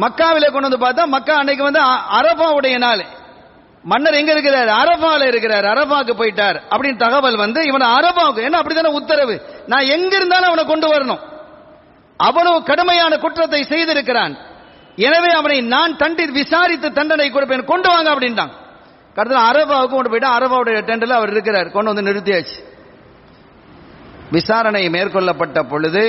மக்காவிலே கொண்டு வந்து பார்த்தா, மக்கா அன்னைக்கு வந்து அரபாவுடைய நாள். மன்னர் எங்க இருக்கிறார்? அரபால இருக்கிறார். அரபாவுக்கு போயிட்டார் அப்படின்னு தகவல் வந்து இவன் அரபாவுக்கு, என்ன அப்படித்தானே உத்தரவு, நான் எங்க இருந்தாலும் அவனை கொண்டு வரணும். அவ்வளவு கடுமையான குற்றத்தை செய்திருக்கிறான், எனவே அவனை நான் விசாரித்து தண்டனை கொடுப்பேன், கொண்டு வாங்க அப்படின்ட்டான். கடைசியில் அரபாவுக்கு கொண்டு போயிட்டு அரபாவுடைய டெண்டில் அவர் இருக்கிறார். கொண்டு வந்து நிறுத்தியாச்சு. விசாரணை மேற்கொள்ளப்பட்ட பொழுது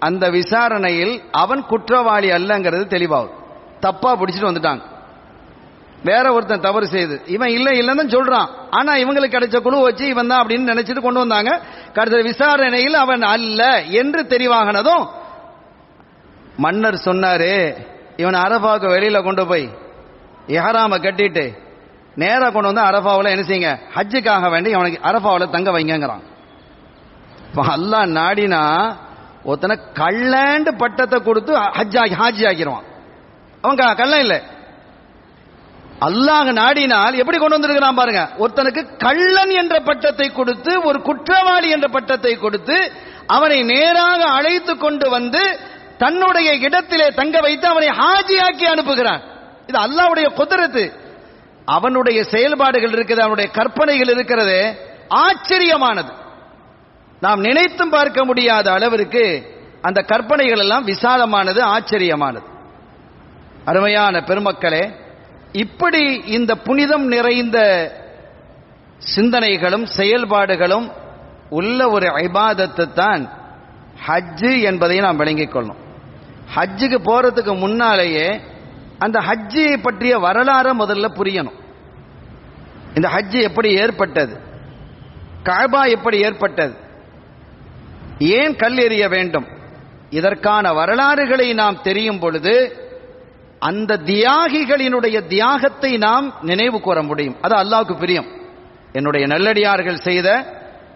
அந்த விசாரணையில் அவன் குற்றவாளி அல்லங்கிறது தெளிவாகும். தப்பா பிடிச்சிட்டு வந்துட்டாங்க. வேற ஒருத்தன் தவறு செய்து இவன் இல்லைன்னு சொல்றான். ஆனா இவங்களுக்கு கிடைச்ச குழு வச்சு இவன் தான் அப்படின்னு நினைச்சிட்டு கொண்டு வந்தாங்க. கடைசி விசாரணையில் அவன் அல்ல என்று தெரிவாகனதும் மன்னர் சொன்னாரு, இவன் அரபாவுக்கு வெளியில கொண்டு போய் இஹ்ராம கட்டிட்டு நேரா கொண்டு வந்து அரபாவில் என்ன செய்யுங்க, ஹஜ்ஜுக்காக வேண்டி அவனுக்கு அரபாவில் தங்க வைங்கிறான். அல்லாஹ் நாடினா ஒருத்தனை கள்ளண்டு பட்டத்தை கொடுத்து ஹாஜி ஆக்கிடுவான். அவன் கள்ளன் இல்லை. அல்லாஹ் நாடினால் எப்படி கொண்டு வந்திருக்கிறான் பாருங்க. ஒருத்தனுக்கு கள்ளன் என்ற பட்டத்தை கொடுத்து, ஒரு குற்றவாளி என்ற பட்டத்தை கொடுத்து அவனை நேராக அழைத்து கொண்டு வந்து தன்னுடைய இடத்திலே தங்க வைத்து அவனை ஹாஜியாக்கி அனுப்புகிறான். இது அல்லாஹ்வுடைய குத்ரத்து. அவனுடைய செயல்பாடுகள் இருக்குது, அவனுடைய கற்பனைகள் இருக்கிறது, ஆச்சரியமானது. நாம் நினைத்தும் பார்க்க முடியாத அளவிற்கு அந்த கற்பனைகள் எல்லாம் விசாலமானது, ஆச்சரியமானது. அருமையான பெருமக்களே, இப்படி இந்த புனிதம் நிறைந்த சிந்தனைகளும் செயல்பாடுகளும் உள்ள ஒரு இபாதத்து தான் ஹஜ்ஜு என்பதை நாம் விளங்கிக் கொள்ளணும். ஹஜ்ஜுக்கு போறதுக்கு முன்னாலேயே அந்த ஹஜ்ஜை பற்றிய வரலாறு முதல்ல புரியணும். இந்த ஹஜ்ஜு எப்படி ஏற்பட்டது, கஅபா எப்படி ஏற்பட்டது, ஏன் கல் எறிய வேண்டும், இதற்கான வரலாறுகளை நாம் தெரியும் பொழுது அந்த தியாகிகளினுடைய தியாகத்தை நாம் நினைவு கூற முடியும். அது அல்லாஹ்வுக்கு பிரியம். என்னுடைய நல்லடியார்கள் செய்த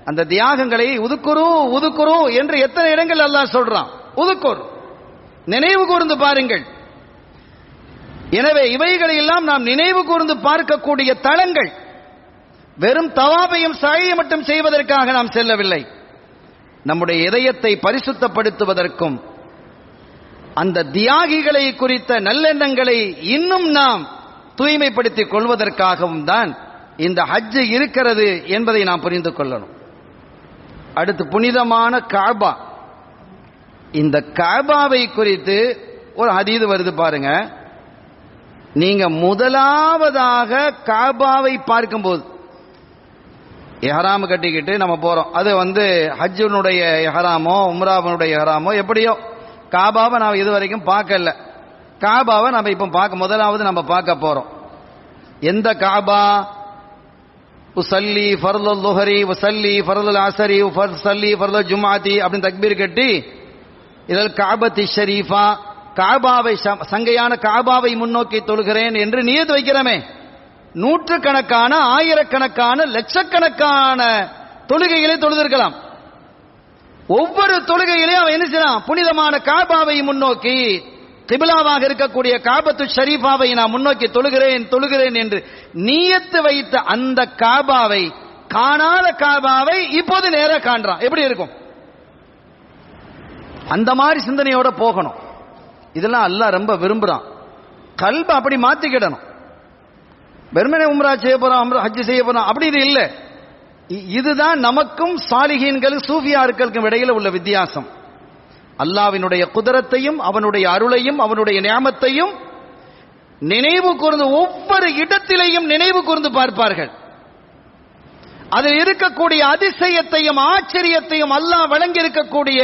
அந்த தியாகங்களை உதுக்குரு என்று எத்தனை இடங்கள் அல்லாஹ் சொல்றான். உதுக்குர், நினைவு கூர்ந்து பாருங்கள். எனவே இவைகளை எல்லாம் நாம் நினைவு கூர்ந்து பார்க்கக்கூடிய தளங்கள். வெறும் தவாபையும் சாயை மட்டும் செய்வதற்காக நாம் செல்லவில்லை. நம்முடைய இதயத்தை பரிசுத்தப்படுத்துவதற்கும் அந்த தியாகிகளை குறித்த நல்லெண்ணங்களை இன்னும் நாம் தூய்மைப்படுத்திக் கொள்வதற்காகவும் தான் இந்த ஹஜ்ஜு இருக்கிறது என்பதை நாம் புரிந்து கொள்ளணும். அடுத்து புனிதமான கஅபா. இந்த கஅபாவை குறித்து ஒரு ஹதீஸ் வருது பாருங்க. நீங்க முதலாவதாக கஅபாவை பார்க்கும்போது, இஹ்ராம் கட்டிக்கிட்டு நம்ம போறோம், அது வந்து ஹஜ்ஜுனுடைய இஹ்ராமோ உம்ராவுடைய இஹ்ராமோ எப்படியோ, காபாவை நாம் இதுவரைக்கும் பார்க்கல. காபாவை நம்ம இப்ப முதலாவது நம்ம பார்க்க போறோம். எந்த காபா? உசல்லி ஃபர்லுல் லுஹரி உசல்லி ஃபர்லுல் அஸரி உசல்லி ஃபர்லுல் ஜும்ஆத்தி அப்படின்னு தக்பீர் கட்டி இதல் கஅபத்தி ஷரீஃபா, காபாவை சங்கையான காபாவை முன்னோக்கி தொழுகிறேன் என்று நியத் வைக்கிறோமே. அந்த மாதிரி சிந்தனையோட போகணும். இதெல்லாம் அல்லாஹ் ரொம்ப விரும்புறான். கல்ப அப்படி மாத்திக்கிடணும். வெறுமனே உம்ரா செய்ய போறோம், ஹஜ் செய்ய போறோம் அப்படி இது இல்லை. இதுதான் நமக்கும் சாலிஹீன்கள் சூஃபியார்களுக்கும் இடையில உள்ள வித்தியாசம். அல்லாஹ்வினுடைய குதரத்தையும் அவனுடைய அருளையும் அவனுடைய நியாமத்தையும் நினைவு கூர்ந்து ஒவ்வொரு இடத்திலேயும் நினைவு கூர்ந்து பார்ப்பார்கள். அதில் இருக்கக்கூடிய அதிசயத்தையும் ஆச்சரியத்தையும் அல்லாஹ் வழங்கி இருக்கக்கூடிய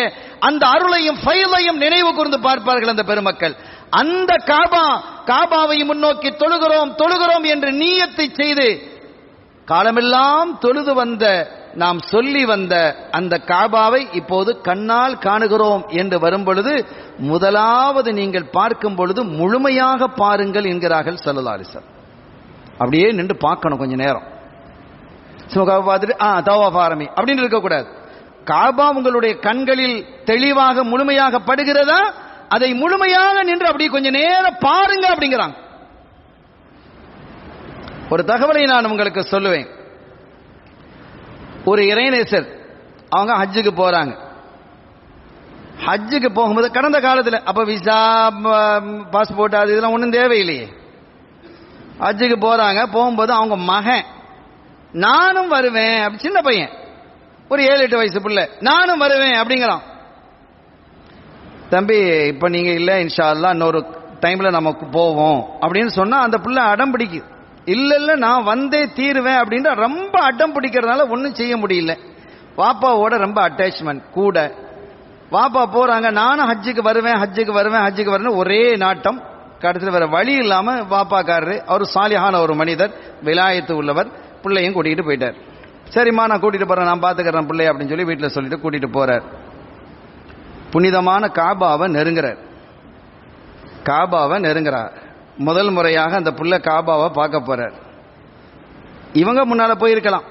அந்த அருளையும் ஃபைலையும் நினைவு கூர்ந்து பார்ப்பார்கள் அந்த பெருமக்கள். அந்த காபாவை முன்னோக்கி தொழுகிறோம் என்று நியத்தை செய்து காலமெல்லாம் தொழுது வந்த நாம் சொல்லி வந்த அந்த காபாவை இப்போது கண்ணால் காணுகிறோம் என்று வரும் பொழுது முதலாவது நீங்கள் பார்க்கும் பொழுது முழுமையாக பாருங்கள் என்கிறார்கள் ஸல்லல்லாஹு அலைஹி வஸல்லம். அப்படியே நின்று பார்க்கணும் கொஞ்ச நேரம். பார்த்துட்டு தவாஃப் ஆரம்பி அப்படின்னு இருக்கக்கூடாது. காபா உங்களுடைய கண்களில் தெளிவாக முழுமையாக படுகிறதா, அதை முழுமையாக நின்று அப்படி கொஞ்ச நேரம் பாருங்க அப்படிங்கிறாங்க. ஒரு தகவலை நான் உங்களுக்கு சொல்லுவேன். ஒரு இறைநேசர் அவங்க ஹஜ்ஜுக்கு போறாங்க. ஹஜ்ஜுக்கு போகும்போது கடந்த காலத்தில் அப்ப விசா பாஸ்போர்ட் அது இதெல்லாம் ஒன்றும் தேவையில்லையே. ஹஜ்ஜுக்கு போறாங்க. போகும்போது அவங்க மகன் நானும் வருவேன், சின்ன பையன் ஒரு 7-8 வயசு பிள்ளை, நானும் வருவேன் அப்படிங்கிறான். தம்பி இப்ப நீங்க இல்ல இன்ஷா அல்லாஹ் இன்னொரு டைம்ல நமக்கு போவோம் அப்படின்னு சொன்னா அந்த பிள்ளை அடம் பிடிக்குது. இல்ல நான் வந்தே தீருவேன் அப்படின்ற ரொம்ப அடம் பிடிக்கிறதுனால ஒன்றும் செய்ய முடியல. வாப்பாவோட ரொம்ப அட்டாச்மெண்ட் கூட. வாப்பா போறாங்க, நானும் ஹஜ்ஜுக்கு வருவேன் ஒரே நாட்டம். கடைசியில் வேற வழி இல்லாம வாப்பாக்காரரு அவர் சாலிஹான ஒரு மனிதர், விலாயத்து உள்ளவர், பிள்ளையும் கூட்டிகிட்டு போயிட்டார். சரிம்மா நான் கூட்டிட்டு போறேன், நான் பாத்துக்கிறேன் பிள்ளை அப்படின்னு சொல்லி வீட்டில் சொல்லிட்டு கூட்டிட்டு போறார். புனிதமான காபாவை நெருங்குறார். முதல் முறையாக அந்த புள்ள காபாவை பார்க்க போறார். இவங்க முன்னால போயிருக்கலாம்.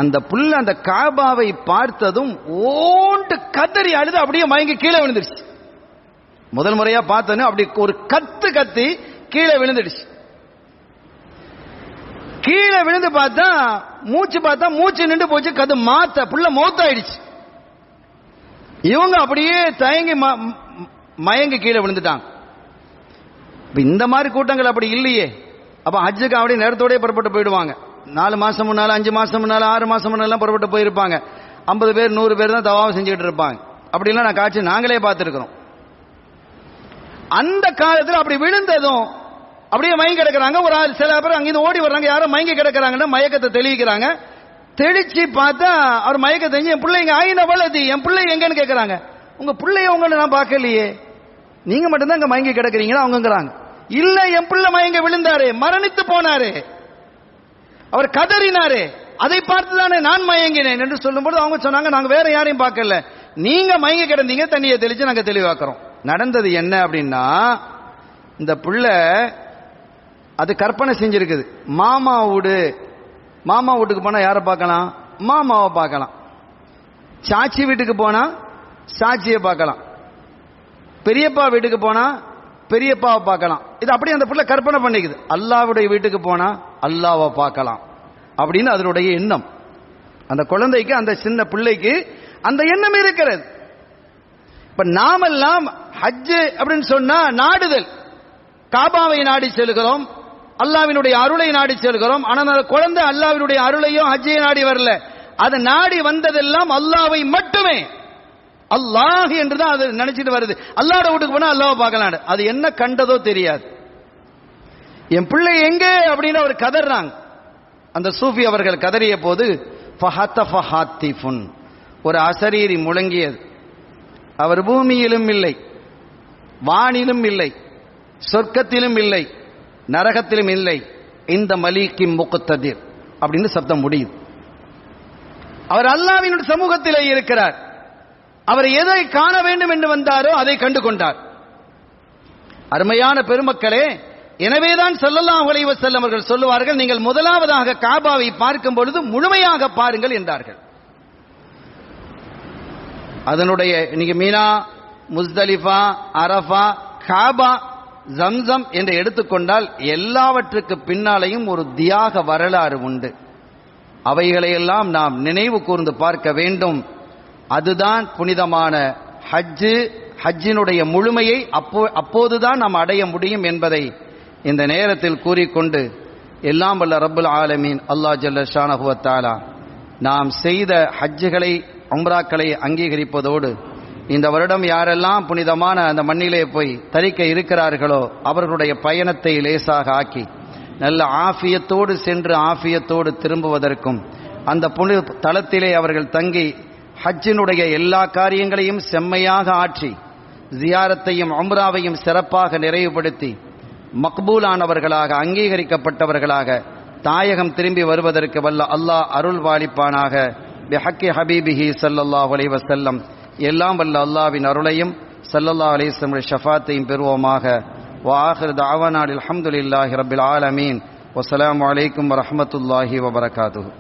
அந்த புள்ள அந்த காபாவை பார்த்ததும் ஓண்டு கதறி அழுது அப்படியே மயங்கி கீழே விழுந்துருச்சு. முதல் முறையா பார்த்தோன்னு அப்படி ஒரு கத்தி கீழே விழுந்துடுச்சு. கீழே விழுந்து பார்த்தா மூச்சு நின்று போச்சு. கது புள்ள மௌத்தாயிடுச்சு. இவங்க அப்படியே தயங்கி மயங்கி கீழே விழுந்துட்டாங்க. இந்த மாதிரி கூட்டங்கள் அப்படி இல்லையே. அப்ப ஹஜ்ஜுக்கு அப்படியே நேரத்தோடய புறப்பட்டு போயிடுவாங்க. 4 மாசம் முன்னால 5 மாசம் முன்னால 6 மாசம் முன்னால புறப்பட்டு போயிருப்பாங்க. 50 பேர் 100 பேர் தான் தவாஃப் செஞ்சுக்கிட்டு இருப்பாங்க. அப்படிலாம் நான் காட்சி நாங்களே பார்த்துருக்கிறோம். அந்த காலத்தில் அப்படி விழுந்ததும் அப்படியே மயங்கி கிடக்கிறாங்க. ஒரு ஆள் சில பேர் அங்கிருந்து ஓடி வர்றாங்க. யாரும் மயங்கி கிடக்கிறாங்கன்னா மயக்கத்தை தெளிவிக்கிறாங்க. தெளிச்சு பார்த்தா அவர் மயக்க தெரிஞ்சு என் பிள்ளைங்க ஆயின வலதி, என் பிள்ளை எங்கன்னு கேட்கறாங்க. உங்க பிள்ளைய உங்களை நான் பார்க்கலையே, நீங்க மட்டும்தான் இங்க மயங்கி கிடக்குறீங்களா அவங்கிறாங்க. இல்ல என் பிள்ளை மயங்க விழுந்தாரு, மரணித்து போனாரு, அவர் கதறினாரு, அதை பார்த்துதானே நான் மயங்கினேன் என்று சொல்லும்போது அவங்க சொன்னாங்க நாங்க வேற யாரையும் பார்க்கல, நீங்க மயங்கி கிடந்தீங்க, தண்ணியை தெளிச்சு நாங்க தெளிவாக்குறோம். நடந்தது என்ன அப்படின்னா, இந்த பிள்ளை அது கற்பனை செஞ்சிருக்குது. மாமா வீட்டுக்கு போனா யாரை பார்க்கலாம்? மாமாவை பார்க்கலாம். சாட்சி வீட்டுக்கு போனா சாட்சியை பார்க்கலாம். பெரியப்பா வீட்டுக்கு போனா பெரியப்பாவை பார்க்கலாம். இது அப்படியே அந்த பிள்ளை கற்பனை பண்ணிக்குது. அல்லாஹ்வுடைய வீட்டுக்கு போனா அல்லாஹ்வை பார்க்கலாம் அப்படின்னு அதனுடைய எண்ணம். அந்த குழந்தைக்கு, அந்த சின்ன பிள்ளைக்கு அந்த எண்ணம் இருக்கிறது. இப்ப நாமெல்லாம் ஹஜ் அப்படின்னு சொன்னா நாடுதல், காபாவை நாடி செல்கிறோம், அல்லாஹ்வினுடைய அருளை நாடி செல்கிறோம். ஆனால் அந்த குழந்தை அல்லாஹ்வினுடைய அருளையும் ஹஜ்ஜை நாடி வரல, அது நாடி வந்ததெல்லாம் அல்லாஹ்வை மட்டுமே. அல்லாஹ் என்றுதான் அது நினைச்சிட்டு வருது. அல்லாஹ்வோட வீட்டுக்கு போனா அல்லாஹ்வை பார்க்கலாம். அது என்ன கண்டதோ தெரியாது. என் பிள்ளை எங்கே அப்படின்னு அவர் கதறாங்க. அந்த சூஃபி அவர்கள் கதறிய போது ஒரு அசரீரி முழங்கியது. அவர் பூமியிலும் இல்லை, வானிலும் இல்லை, சொர்க்கத்திலும் இல்லை, நரகத்திலும் இல்லை, இந்த மலீக்கி முக்ததிர் அப்படின்னு சப்தம் முடியுது. அவர் அல்லாஹ்வின் சமூகத்திலே இருக்கிறார். அவர் எதை காண வேண்டும் என்று வந்தாரோ அதை கண்டு கொண்டார். அருமையான பெருமக்களே, எனவேதான் ஸல்லல்லாஹு அலைஹி வஸல்லம் அவர்கள் சொல்லுவார்கள், நீங்கள் முதலாவதாக காபாவை பார்க்கும் பொழுது முழுமையாக பாருங்கள் என்றார்கள். அதனுடைய இன்னைக்கு மீனா, முஸ்தலிஃபா, அரஃபா, காபா, ஜம்சம் என்று எடுத்துக்கொண்டால் எல்லாவற்றுக்கு பின்னாலேயும் ஒரு தியாக வரலாறு உண்டு. அவைகளையெல்லாம் நாம் நினைவு கூர்ந்து பார்க்க வேண்டும். அதுதான் புனிதமான ஹஜ்ஜினுடைய முழுமையை அப்போதுதான் நாம் அடைய முடியும் என்பதை இந்த நேரத்தில் கூறிக்கொண்டு, எல்லாம் வல்ல ரப்புல் ஆலமீன் அல்லாஹ் ஜல்ல ஷானஹு வ தஆலா நாம் செய்த ஹஜ்ஜுகளை உம்ராக்களை அங்கீகரிப்பதோடு, இந்த வருடம் யாரெல்லாம் புனிதமான அந்த மண்ணிலே போய் தரிக்க இருக்கிறார்களோ அவர்களுடைய பயணத்தை லேசாக ஆக்கி நல்ல ஆஃபியத்தோடு சென்று ஆஃபியத்தோடு திரும்புவதற்கும், அந்த புனித தலத்திலே அவர்கள் தங்கி ஹஜ்ஜினுடைய எல்லா காரியங்களையும் செம்மையாக ஆற்றி ஜியாரத்தையும் உம்ராவையும் சிறப்பாக நிறைவுபடுத்தி மக்பூலானவர்களாக அங்கீகரிக்கப்பட்டவர்களாக தாயகம் திரும்பி வருவதற்கு வல்ல அல்லாஹ் அருள் வாலிப்பானாக. பிஹக்கி ஹபீபிஹி ஸல்லல்லாஹு அலைஹி வஸல்லம். எல்லாம் வல்ல அல்லாஹ்வின் அருளையும் ஸல்லல்லாஹு அலைஹி வஸல்லம் ஷஃபாத்தையும் பெறுவோமாக. வ ஆகிரு தஅவானா அல்ஹம்துலில்லாஹி ரப்பில் ஆலமீன். வஸ்ஸலாமு அலைக்கும் வரஹ்மத்துல்லாஹி வபரகாத்துஹு.